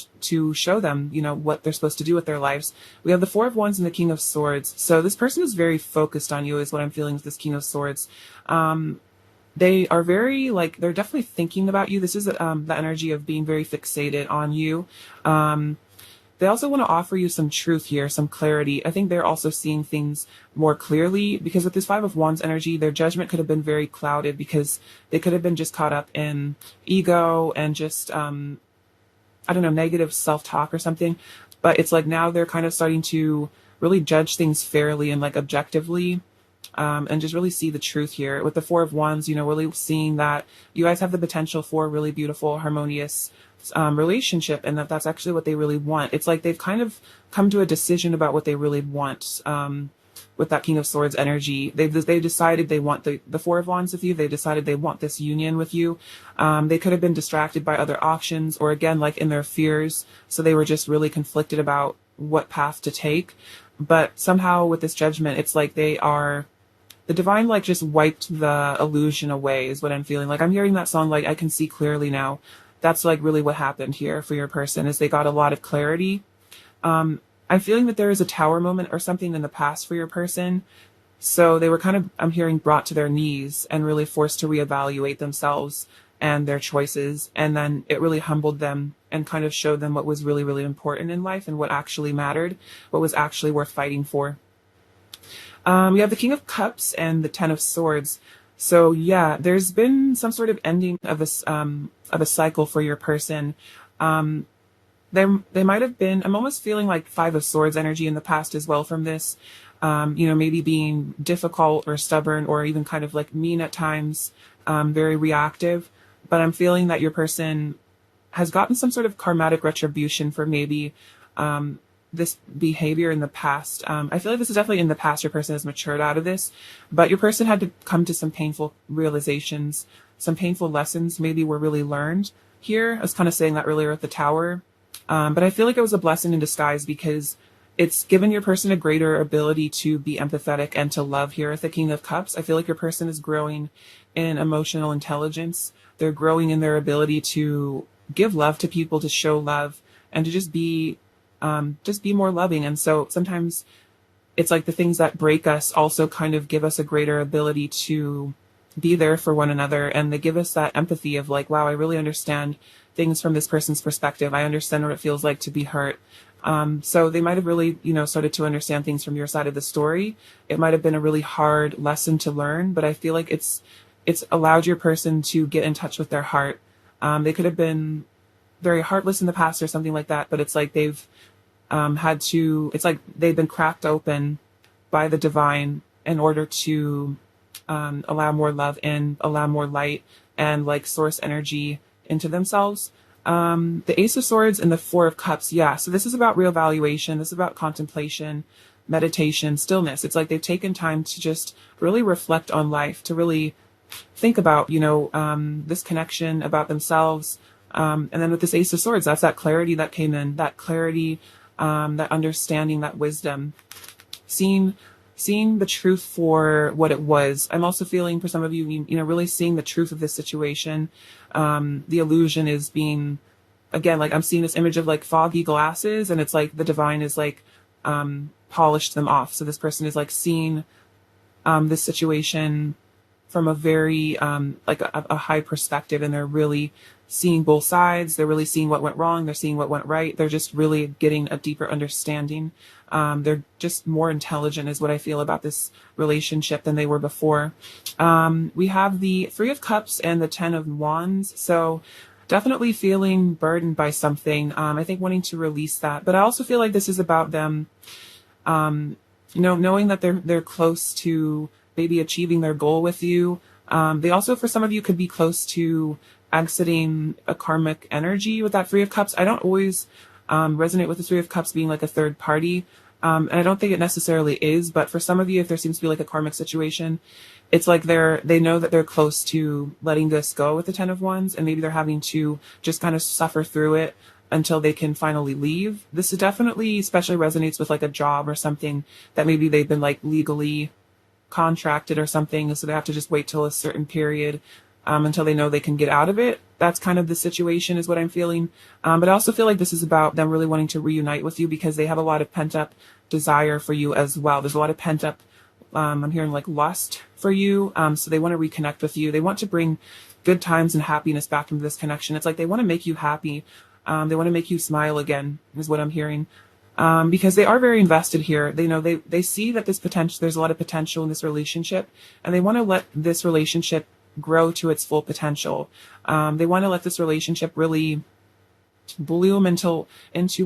show them, what they're supposed to do with their lives. We have the Four of Wands and the King of Swords. So this person is very focused on you, is what I'm feeling with this King of Swords. They are very, they're definitely thinking about you. This is the energy of being very fixated on you. They also want to offer you some truth here, some clarity. I think they're also seeing things more clearly, because with this Five of Wands energy, their judgment could have been very clouded, because they could have been just caught up in ego and just, negative self-talk or something. But it's like now they're kind of starting to really judge things fairly and objectively, and just really see the truth here. With the Four of Wands, really seeing that you guys have the potential for a really beautiful, harmonious relationship, and that's actually what they really want. It's like they've kind of come to a decision about what they really want. With that King of Swords energy, they've decided they want the Four of Wands with you. They decided they want this union with you. They could have been distracted by other options, or again, in their fears. So they were just really conflicted about what path to take. But somehow with this judgment, it's like the divine just wiped the illusion away, is what I'm feeling. I'm hearing that song, I can see clearly now. That's really what happened here for your person, is they got a lot of clarity. I'm feeling that there is a tower moment or something in the past for your person. So they were kind of, I'm hearing, brought to their knees and really forced to reevaluate themselves and their choices. And then it really humbled them and kind of showed them what was really, really important in life, and what actually mattered, what was actually worth fighting for. We have the King of Cups and the Ten of Swords. So yeah, there's been some sort of ending of a cycle for your person. They might have been, I'm almost feeling like Five of Swords energy in the past as well from this, maybe being difficult or stubborn, or even kind of mean at times, very reactive. But I'm feeling that your person has gotten some sort of karmatic retribution for maybe this behavior in the past. I feel like this is definitely in the past. Your person has matured out of this, but your person had to come to some painful realizations, some painful lessons maybe were really learned here. I was kind of saying that earlier with the Tower. But I feel like it was a blessing in disguise, because it's given your person a greater ability to be empathetic and to love here with the King of Cups. I feel like your person is growing in emotional intelligence. They're growing in their ability to give love to people, to show love, and to just be more loving. And so sometimes it's like the things that break us also kind of give us a greater ability to be there for one another, and they give us that empathy of like, wow, I really understand things from this person's perspective. I understand what it feels like to be hurt. So they might have really, started to understand things from your side of the story. It might have been a really hard lesson to learn, but I feel like it's allowed your person to get in touch with their heart. They could have been very heartless in the past or something like that, but it's like it's like they've been cracked open by the divine in order to allow more love in, allow more light and like source energy into themselves. The Ace of Swords and the Four of Cups. Yeah. So this is about reevaluation. This is about contemplation, meditation, stillness. It's like they've taken time to just really reflect on life, to really think about, this connection about themselves. And then with this Ace of Swords, that's that clarity that came in, that clarity, that understanding, that wisdom, seeing the truth for what it was. I'm also feeling for some of you, really seeing the truth of this situation. The illusion is being, again, like I'm seeing this image of like foggy glasses, and it's like the divine is like, polished them off. So this person is like seeing, this situation from a very, like a high perspective, and they're really seeing both sides. They're really seeing what went wrong. They're seeing what went right. They're just really getting a deeper understanding. They're just more intelligent is what I feel about this relationship than they were before. We have the Three of Cups and the Ten of Wands. So definitely feeling burdened by something. I think wanting to release that, but I also feel like this is about them, knowing that they're close to maybe achieving their goal with you. They also, for some of you, could be close to exiting a karmic energy with that Three of Cups. I don't always resonate with the Three of Cups being like a third party. And I don't think it necessarily is, but for some of you, if there seems to be like a karmic situation, it's like they know that they're close to letting this go with the Ten of Wands, and maybe they're having to just kind of suffer through it until they can finally leave. This definitely especially resonates with like a job or something that maybe they've been like legally contracted or something, so they have to just wait till a certain period until they know they can get out of it. That's kind of the situation is what I'm feeling. But I also feel like this is about them really wanting to reunite with you because they have a lot of pent up desire for you as well. There's a lot of pent up, I'm hearing like lust for you. So they want to reconnect with you. They want to bring good times and happiness back into this connection. It's like they want to make you happy. They want to make you smile again is what I'm hearing. Because they are very invested here. They know they see that there's a lot of potential in this relationship, and they want to let this relationship grow to its full potential. They want to let this relationship really bloom into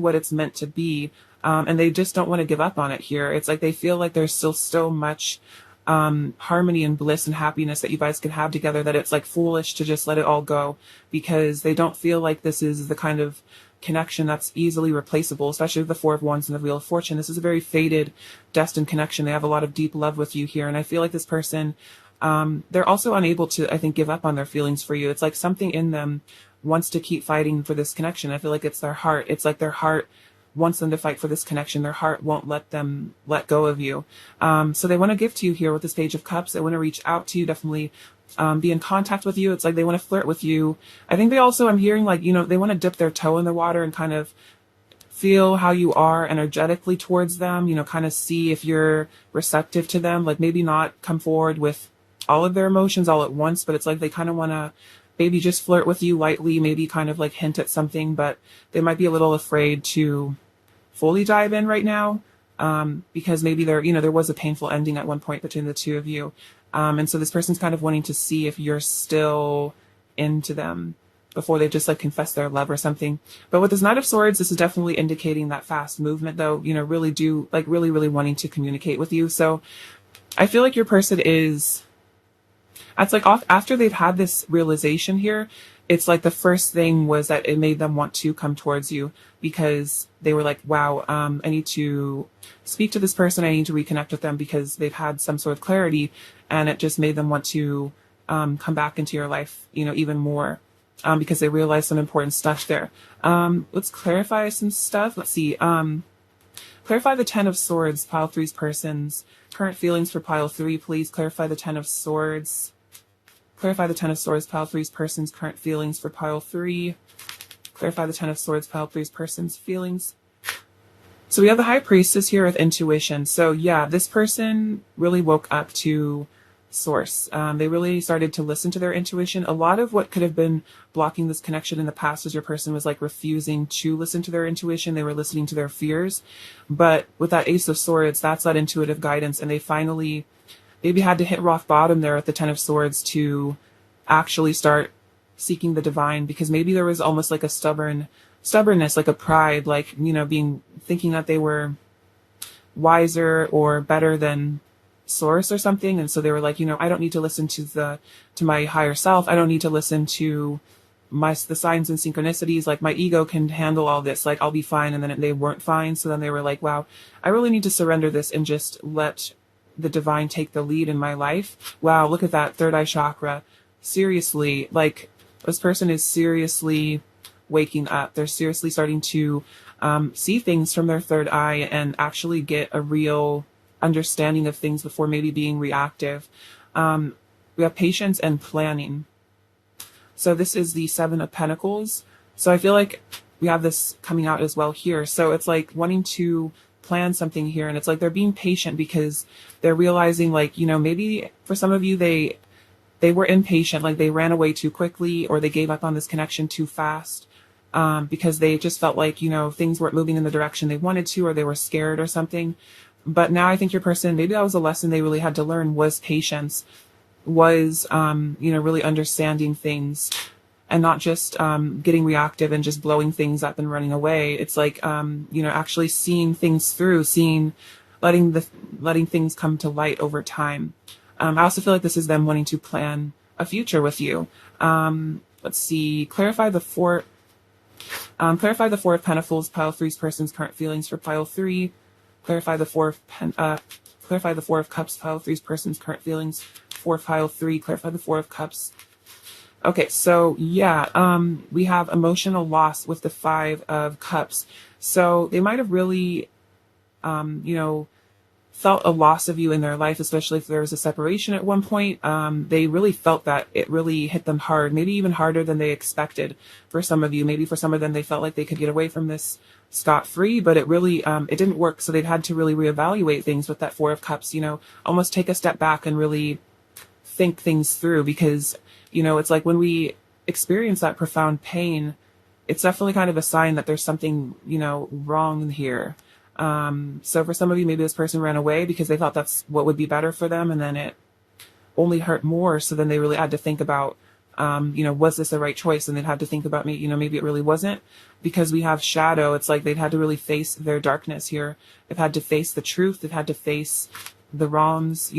what it's meant to be. And they just don't want to give up on it here. It's like they feel like there's still so much harmony and bliss and happiness that you guys can have together that it's like foolish to just let it all go, because they don't feel like this is the kind of connection that's easily replaceable, especially with the Four of Wands and the Wheel of Fortune. This is a very fated, destined connection. They have a lot of deep love with you here. And I feel like this person, they're also unable to, I think, give up on their feelings for you. It's like something in them wants to keep fighting for this connection. I feel like it's their heart. It's like their heart wants them to fight for this connection. Their heart won't let them let go of you. So they want to give to you here with this Page of Cups. They want to reach out to you, definitely be in contact with you. It's like they want to flirt with you. I think they also, I'm hearing like, they want to dip their toe in the water and kind of feel how you are energetically towards them, kind of see if you're receptive to them, like maybe not come forward with all of their emotions all at once, but it's like they kind of want to maybe just flirt with you lightly, maybe kind of like hint at something, but they might be a little afraid to fully dive in right now, because maybe there was a painful ending at one point between the two of you. And so this person's kind of wanting to see if you're still into them before they just like confess their love or something. But with this Knight of Swords, this is definitely indicating that fast movement though, really wanting to communicate with you. So I feel like your person is, it's like after they've had this realization here, it's like the first thing was that it made them want to come towards you because they were like, wow, I need to speak to this person. I need to reconnect with them because they've had some sort of clarity, and it just made them want to come back into your life, even more, because they realized some important stuff there. Let's clarify some stuff. Let's see. Clarify the Ten of Swords, Pile 3's person's current feelings for Pile 3, please. Clarify the Ten of Swords. Clarify the Ten of Swords, Pile 3's person's current feelings for Pile 3. Clarify the Ten of Swords, Pile 3's person's feelings. So we have the High Priestess here with intuition. So yeah, this person really woke up to source. They really started to listen to their intuition. A lot of what could have been blocking this connection in the past was your person was like refusing to listen to their intuition. They were listening to their fears. But with that Ace of Swords, that's that intuitive guidance. And they finally maybe had to hit rock bottom there at the Ten of Swords to actually start seeking the divine, because maybe there was almost like a stubbornness, like a pride, like, thinking that they were wiser or better than source or something. And so they were like, I don't need to listen to my higher self. I don't need to listen to the signs and synchronicities. Like, my ego can handle all this. Like, I'll be fine. And then they weren't fine. So then they were like, wow, I really need to surrender this and just let the divine take the lead in my life. Wow. Look at that third eye chakra. Seriously, like, this person is seriously waking up. They're seriously starting to see things from their third eye and actually get a real understanding of things before maybe being reactive. We have patience and planning. So this is the Seven of Pentacles. So I feel like we have this coming out as well here. So it's like wanting to plan something here, and it's like they're being patient because they're realizing, like, maybe for some of you, they were impatient, like they ran away too quickly, or they gave up on this connection too fast. Because they just felt like, things weren't moving in the direction they wanted to, or they were scared or something. But now I think your person, maybe that was a lesson they really had to learn, was patience, was, really understanding things and not just getting reactive and just blowing things up and running away. It's like, actually seeing things through, letting things come to light over time. I also feel like this is them wanting to plan a future with you. Let's see, clarify the Four of Pentacles, pile three's person's current feelings for pile three. Clarify the Four of Cups, pile three's person's current feelings for pile three. Clarify the Four of Cups. Okay, so yeah, we have emotional loss with the Five of Cups. So they might have really, felt a loss of you in their life, especially if there was a separation at one point. They really felt that it really hit them hard, maybe even harder than they expected for some of you. Maybe for some of them, they felt like they could get away from this scot-free, but it really, it didn't work. So they've had to really reevaluate things with that Four of Cups, almost take a step back and really think things through, because, it's like when we experience that profound pain, it's definitely kind of a sign that there's something, wrong here. So for some of you, maybe this person ran away because they thought that's what would be better for them, and then it only hurt more. So then they really had to think about, was this the right choice? And they'd had to think about, maybe it really wasn't, because we have shadow. It's like they'd had to really face their darkness here. They've had to face the truth. They've had to face the wrongs,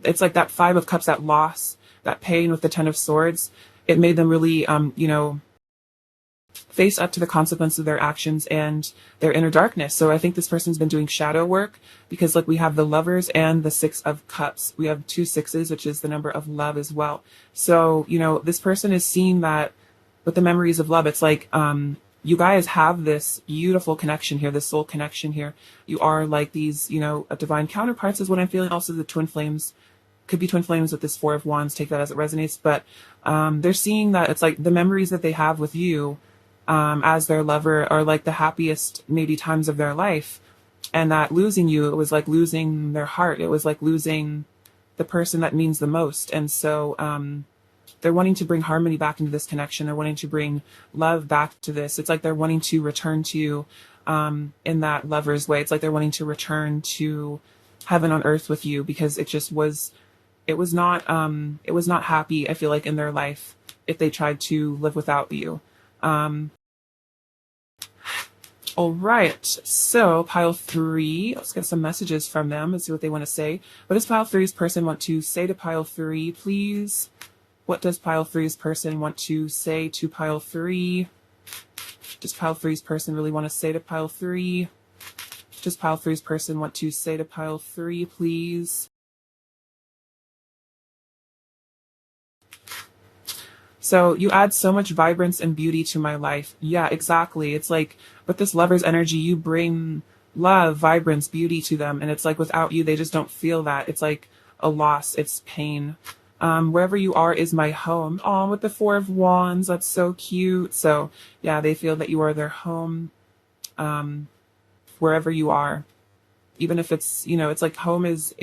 it's like that Five of Cups, that loss, that pain with the Ten of Swords. It made them really, face up to the consequence of their actions and their inner darkness. So I think this person's been doing shadow work, because we have the Lovers and the Six of Cups. We have two sixes, which is the number of love as well. So, this person is seeing that with the memories of love. It's like, you guys have this beautiful connection here, this soul connection here. You are like these, divine counterparts is what I'm feeling. Also the twin flames, could be twin flames with this Four of Wands, take that as it resonates. But they're seeing that it's like the memories that they have with you as their lover are like the happiest maybe times of their life, and that losing you, it was like losing their heart. It was like losing the person that means the most. And so they're wanting to bring harmony back into this connection. They're wanting to bring love back to this. It's like they're wanting to return to in that lover's way. It's like they're wanting to return to heaven on earth with you, because it just was, it was not happy, I feel like, in their life if they tried to live without you. All right, so pile three, let's get some messages from them and see what they want to say. What does pile three's person want to say to pile three, please? What does pile three's person want to say to pile three? Does pile three's person really want to say to pile three? Does pile three's person want to say to pile three, please? So you add so much vibrance and beauty to my life. Yeah, exactly. It's like with this Lover's energy, you bring love, vibrance, beauty to them. And it's like without you, they just don't feel that. It's like a loss. It's pain. Wherever you are is my home. Oh, with the Four of Wands. That's so cute. So yeah, they feel that you are their home. Wherever you are. even if it's, it's like home is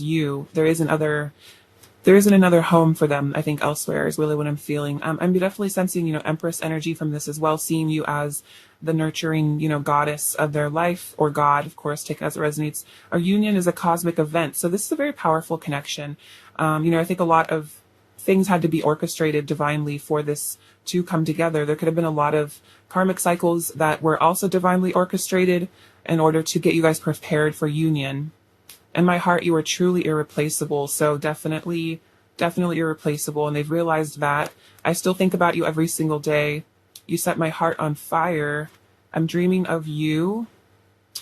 you. There isn't another home for them, I think, elsewhere is really what I'm feeling. I'm definitely sensing, Empress energy from this as well, seeing you as the nurturing, goddess of their life, or God, of course, take it as it resonates. Our union is a cosmic event. So this is a very powerful connection. I think a lot of things had to be orchestrated divinely for this to come together. There could have been a lot of karmic cycles that were also divinely orchestrated in order to get you guys prepared for union. In my heart, you are truly irreplaceable. So definitely irreplaceable. And they've realized that. I still think about you every single day. You set my heart on fire. I'm dreaming of you.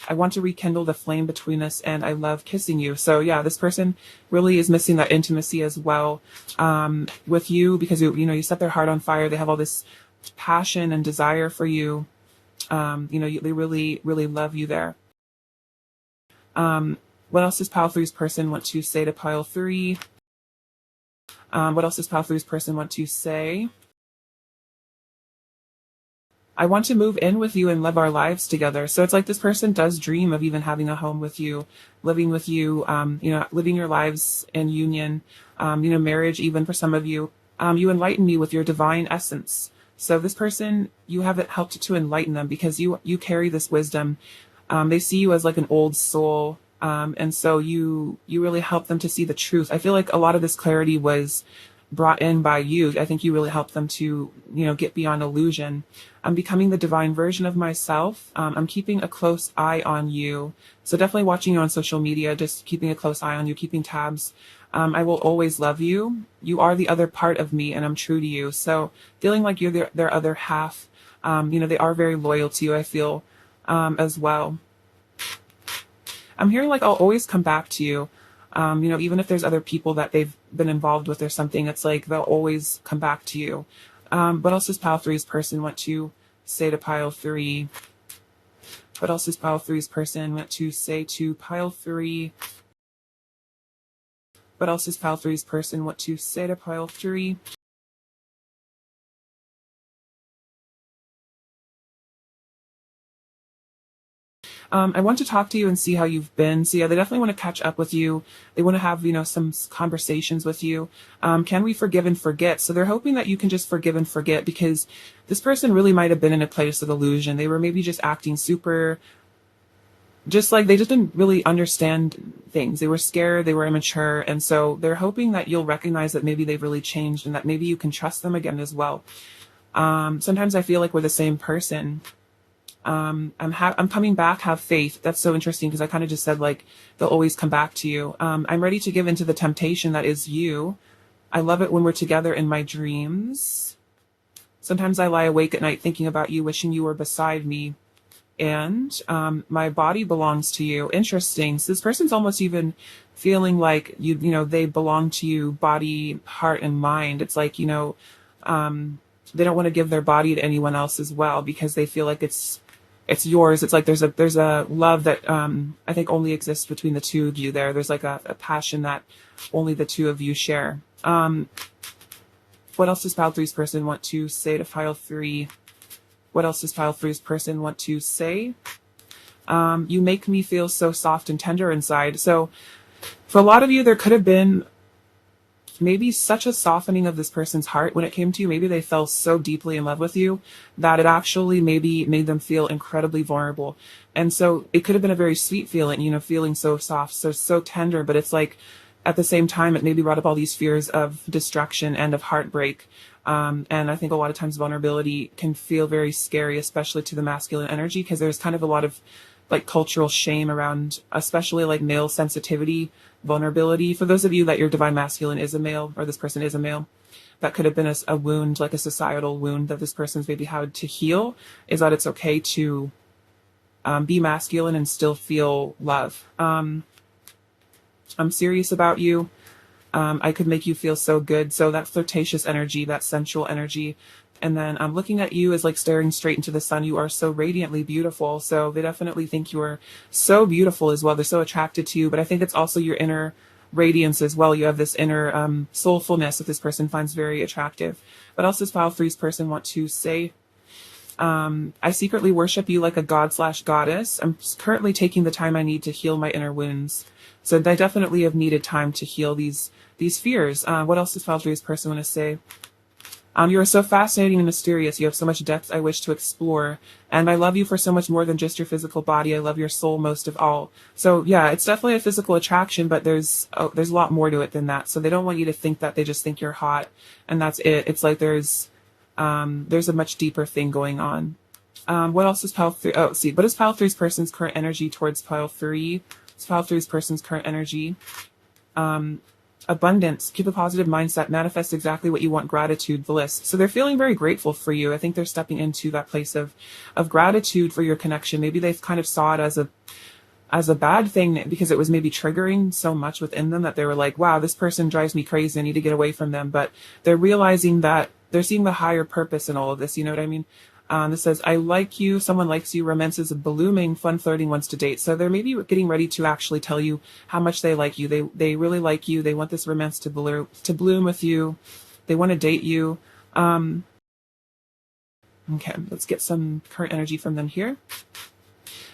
I want to rekindle the flame between us, and I love kissing you. So yeah, this person really is missing that intimacy as well, with you, because you set their heart on fire. They have all this passion and desire for you. They really, really love you there. What else does pile three's person want to say to pile three? What else does pile three's person want to say? I want to move in with you and live our lives together. So it's like this person does dream of even having a home with you, living with you, living your lives in union, marriage even for some of you. You enlighten me with your divine essence. So this person, you haven't helped to enlighten them because you carry this wisdom. They see you as like an old soul. And so you really help them to see the truth. I feel like a lot of this clarity was brought in by you. I think you really helped them to, get beyond illusion. I'm becoming the divine version of myself. I'm keeping a close eye on you. So definitely watching you on social media, just keeping a close eye on you, keeping tabs. I will always love you. You are the other part of me, and I'm true to you. So feeling like you're their other half. They are very loyal to you, I feel, as well. I'm hearing like I'll always come back to you. Even if there's other people that they've been involved with or something, it's like they'll always come back to you. What else does pile three's person want to say to pile three? What else does pile three's person want to say to pile three? What else does pile three's person want to say to pile three? I want to talk to you and see how you've been. So yeah, they definitely want to catch up with you. They want to have, some conversations with you. Can we forgive and forget? So they're hoping that you can just forgive and forget, because this person really might have been in a place of illusion. They were maybe just acting super, just like they just didn't really understand things. They were scared, they were immature. And so they're hoping that you'll recognize that maybe they've really changed and that maybe you can trust them again as well. Sometimes I feel like we're the same person. I'm coming back, have faith. That's so interesting, because I kind of just said like they'll always come back to you. I'm ready to give into the temptation that is you. I love it when we're together in my dreams. Sometimes I lie awake at night thinking about you, wishing you were beside me. And my body belongs to you. Interesting. So this person's almost even feeling like they belong to you, body, heart, and mind. It's like, they don't want to give their body to anyone else as well, because they feel like it's yours. It's like there's a love that I think only exists between the two of you there. There's like a passion that only the two of you share. What else does pile three's person want to say to pile three? What else does pile three's person want to say? You make me feel so soft and tender inside. So for a lot of you, there could have been maybe such a softening of this person's heart when it came to you. Maybe they fell so deeply in love with you that it actually maybe made them feel incredibly vulnerable. And so it could have been a very sweet feeling, feeling so soft, so tender, but it's like at the same time, it maybe brought up all these fears of destruction and of heartbreak. And I think a lot of times vulnerability can feel very scary, especially to the masculine energy, because there's kind of a lot of like cultural shame around, especially like male sensitivity, vulnerability. For those of you that your divine masculine is a male, or this person is a male, that could have been a wound, like a societal wound that this person's maybe had to heal, is that it's okay to be masculine and still feel love. I'm serious about you. I could make you feel so good. So that flirtatious energy, that sensual energy. And then I'm looking at you as like staring straight into the sun. You are so radiantly beautiful. So they definitely think you are so beautiful as well. They're so attracted to you. But I think it's also your inner radiance as well. You have this inner soulfulness that this person finds very attractive. What else does pile three's person want to say? I secretly worship you like a god/goddess. I'm currently taking the time I need to heal my inner wounds. So I definitely have needed time to heal these fears. What else does Pile 3's person want to say? You are so fascinating and mysterious. You have so much depth I wish to explore. And I love you for so much more than just your physical body. I love your soul most of all. So yeah, it's definitely a physical attraction, but there's a lot more to it than that. So they don't want you to think that they just think you're hot and that's it. It's like there's a much deeper thing going on. What else is Pile 3? Oh, see, what is Pile 3's person's current energy towards Pile 3? It's Pile 3's person's current energy. Abundance, keep a positive mindset, manifest exactly what you want, gratitude, bliss. So they're feeling very grateful for you. I think they're stepping into that place of gratitude for your connection. Maybe they've kind of saw it as a bad thing because it was maybe triggering so much within them that they were like, wow, this person drives me crazy. I need to get away from them. But they're realizing that they're seeing the higher purpose in all of this. You know what I mean? This says, I like you, someone likes you, romance is blooming, fun flirting, wants to date. So they're maybe getting ready to actually tell you how much they like you. They really like you. They want this romance to bloom with you. They want to date you. Okay, let's get some current energy from them here.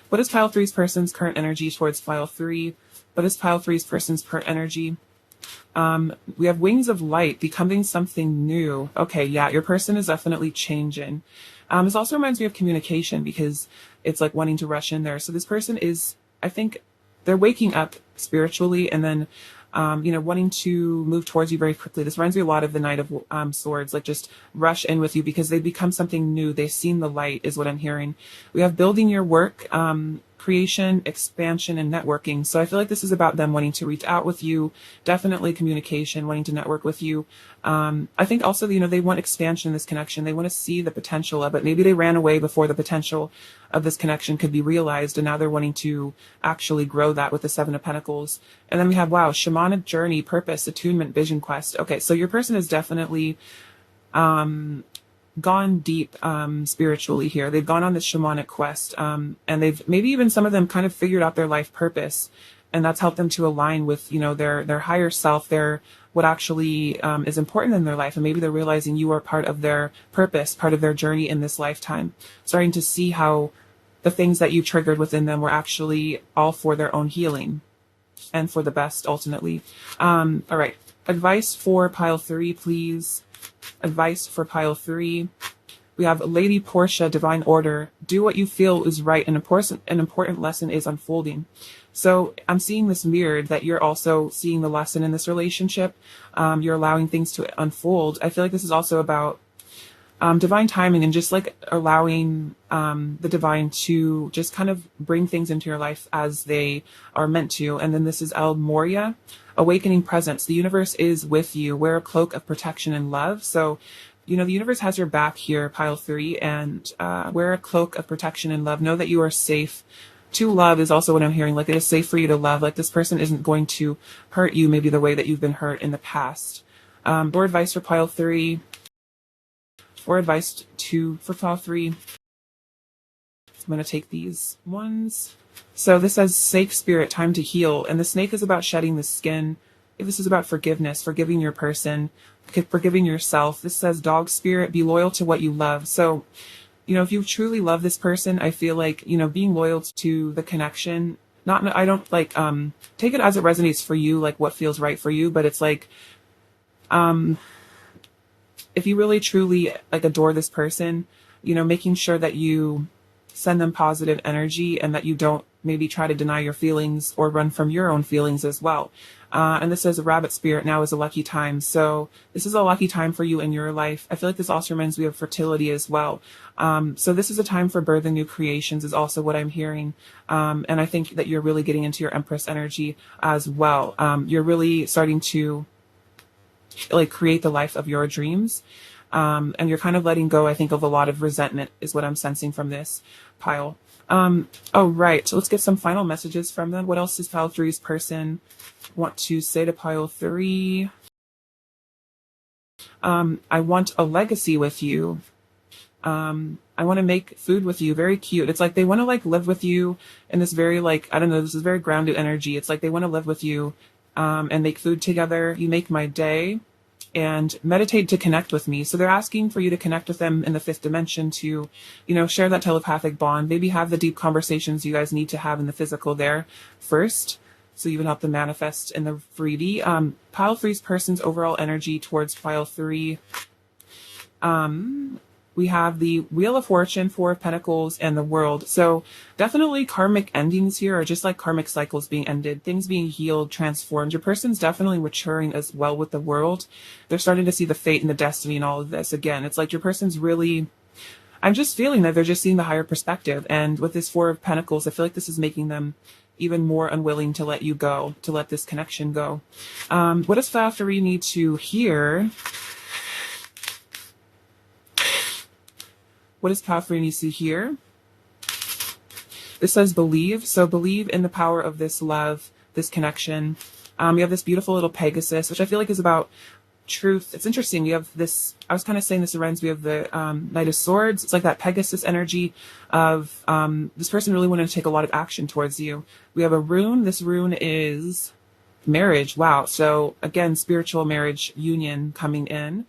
What is Pile 3's person's current energy towards Pile 3? What is Pile 3's person's current energy? We have wings of light, becoming something new. Okay, yeah, your person is definitely changing. This also reminds me of communication because it's like wanting to rush in there. So this person is, I think, they're waking up spiritually and then, wanting to move towards you very quickly. This reminds me a lot of the Knight of Swords, like just rush in with you because they become something new. They've seen the light is what I'm hearing. We have building your work, creation, expansion, and networking. So I feel like this is about them wanting to reach out with you, definitely communication, wanting to network with you. I think also, they want expansion in this connection. They want to see the potential of it. Maybe they ran away before the potential of this connection could be realized, and now they're wanting to actually grow that with the Seven of Pentacles. And then we have, wow, shamanic journey, purpose, attunement, vision quest. Okay, so your person is definitely gone deep spiritually here. They've gone on this shamanic quest, and they've maybe even some of them kind of figured out their life purpose, and that's helped them to align with their higher self, their what actually is important in their life, and maybe they're realizing you are part of their purpose, part of their journey in this lifetime, starting to see how the things that you triggered within them were actually all for their own healing and for the best ultimately. All right, advice for Pile 3, please. Advice for Pile 3. We have Lady Portia, divine order. Do what you feel is right. An important lesson is unfolding. So I'm seeing this mirrored that you're also seeing the lesson in this relationship. You're allowing things to unfold. I feel like this is also about divine timing and just like allowing the divine to just kind of bring things into your life as they are meant to. And then this is El Moria, awakening presence. The universe is with you. Wear a cloak of protection and love. So, the universe has your back here, Pile 3, and wear a cloak of protection and love. Know that you are safe. To love is also what I'm hearing. Like, it is safe for you to love. Like, this person isn't going to hurt you maybe the way that you've been hurt in the past. More advice for Pile 3. For advice for Pile 3. I'm going to take these ones. So this says snake spirit, time to heal. And the snake is about shedding the skin. This is about forgiveness, forgiving your person, forgiving yourself. This says dog spirit, be loyal to what you love. So, if you truly love this person, I feel like, being loyal to the connection, I don't like, take it as it resonates for you, like what feels right for you. But it's like, if you really truly like adore this person, making sure that you send them positive energy and that you don't maybe try to deny your feelings or run from your own feelings as well. And this says a rabbit spirit now is a lucky time. So this is a lucky time for you in your life. I feel like this also reminds me of fertility as well. So this is a time for birth and new creations is also what I'm hearing. And I think that you're really getting into your Empress energy as well. You're really starting to like create the life of your dreams. And you're kind of letting go, I think, of a lot of resentment is what I'm sensing from this pile. Oh, right. So let's get some final messages from them. What else does Pile 3's person want to say to Pile 3? I want a legacy with you. I want to make food with you. Very cute. It's like they want to like live with you in this very like, I don't know, this is very grounded energy. It's like they want to live with you, and make food together. You make my day. and meditate to connect with me. So they're asking for you to connect with them in the fifth dimension to, share that telepathic bond, maybe have the deep conversations you guys need to have in the physical there first. So you would help them manifest in the 3D. Pile three's person's overall energy towards pile three. We have the Wheel of Fortune, Four of Pentacles, and the World. So definitely karmic endings here are just like karmic cycles being ended, things being healed, transformed. Your person's definitely maturing as well with the World. They're starting to see the fate and the destiny and all of this. Again, it's like your person's really, I'm just feeling that they're just seeing the higher perspective. And with this Four of Pentacles, I feel like this is making them even more unwilling to let you go, to let this connection go. What does Pile 3 need to hear? What does Pile 3 needs to hear? This says believe. So believe in the power of this love, this connection. You have this beautiful little Pegasus, which I feel like is about truth. It's interesting. You have this, I was kind of saying this reminds me of the Knight of Swords. It's like that Pegasus energy of this person really wanted to take a lot of action towards you. We have a rune. This rune is marriage. Wow. So again, spiritual marriage union coming in.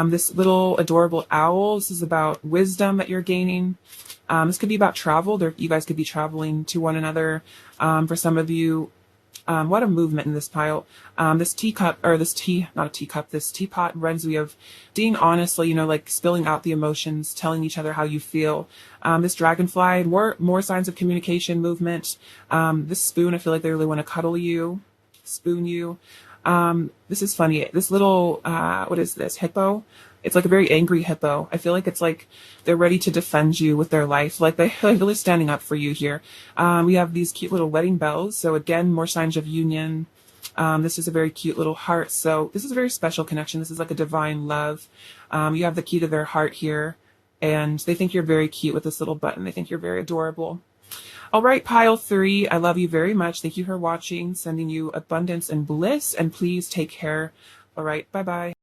This little adorable owl. This is about wisdom that you're gaining. This could be about travel. You guys could be traveling to one another. For some of you, what a movement in this pile. This teacup, or this not a teacup, this teapot reminds me of being honestly, like spilling out the emotions, telling each other how you feel. This dragonfly, more signs of communication, movement. This spoon, I feel like they really want to cuddle you, spoon you. This is funny. This little, what is this? Hippo? It's like a very angry hippo. I feel like it's like they're ready to defend you with their life. Like they're really standing up for you here. We have these cute little wedding bells. So again, more signs of union. This is a very cute little heart. So this is a very special connection. This is like a divine love. You have the key to their heart here. And they think you're very cute with this little button. They think you're very adorable. All right, Pile 3, I love you very much. Thank you for watching. Sending you abundance and bliss. And please take care. All right, bye-bye.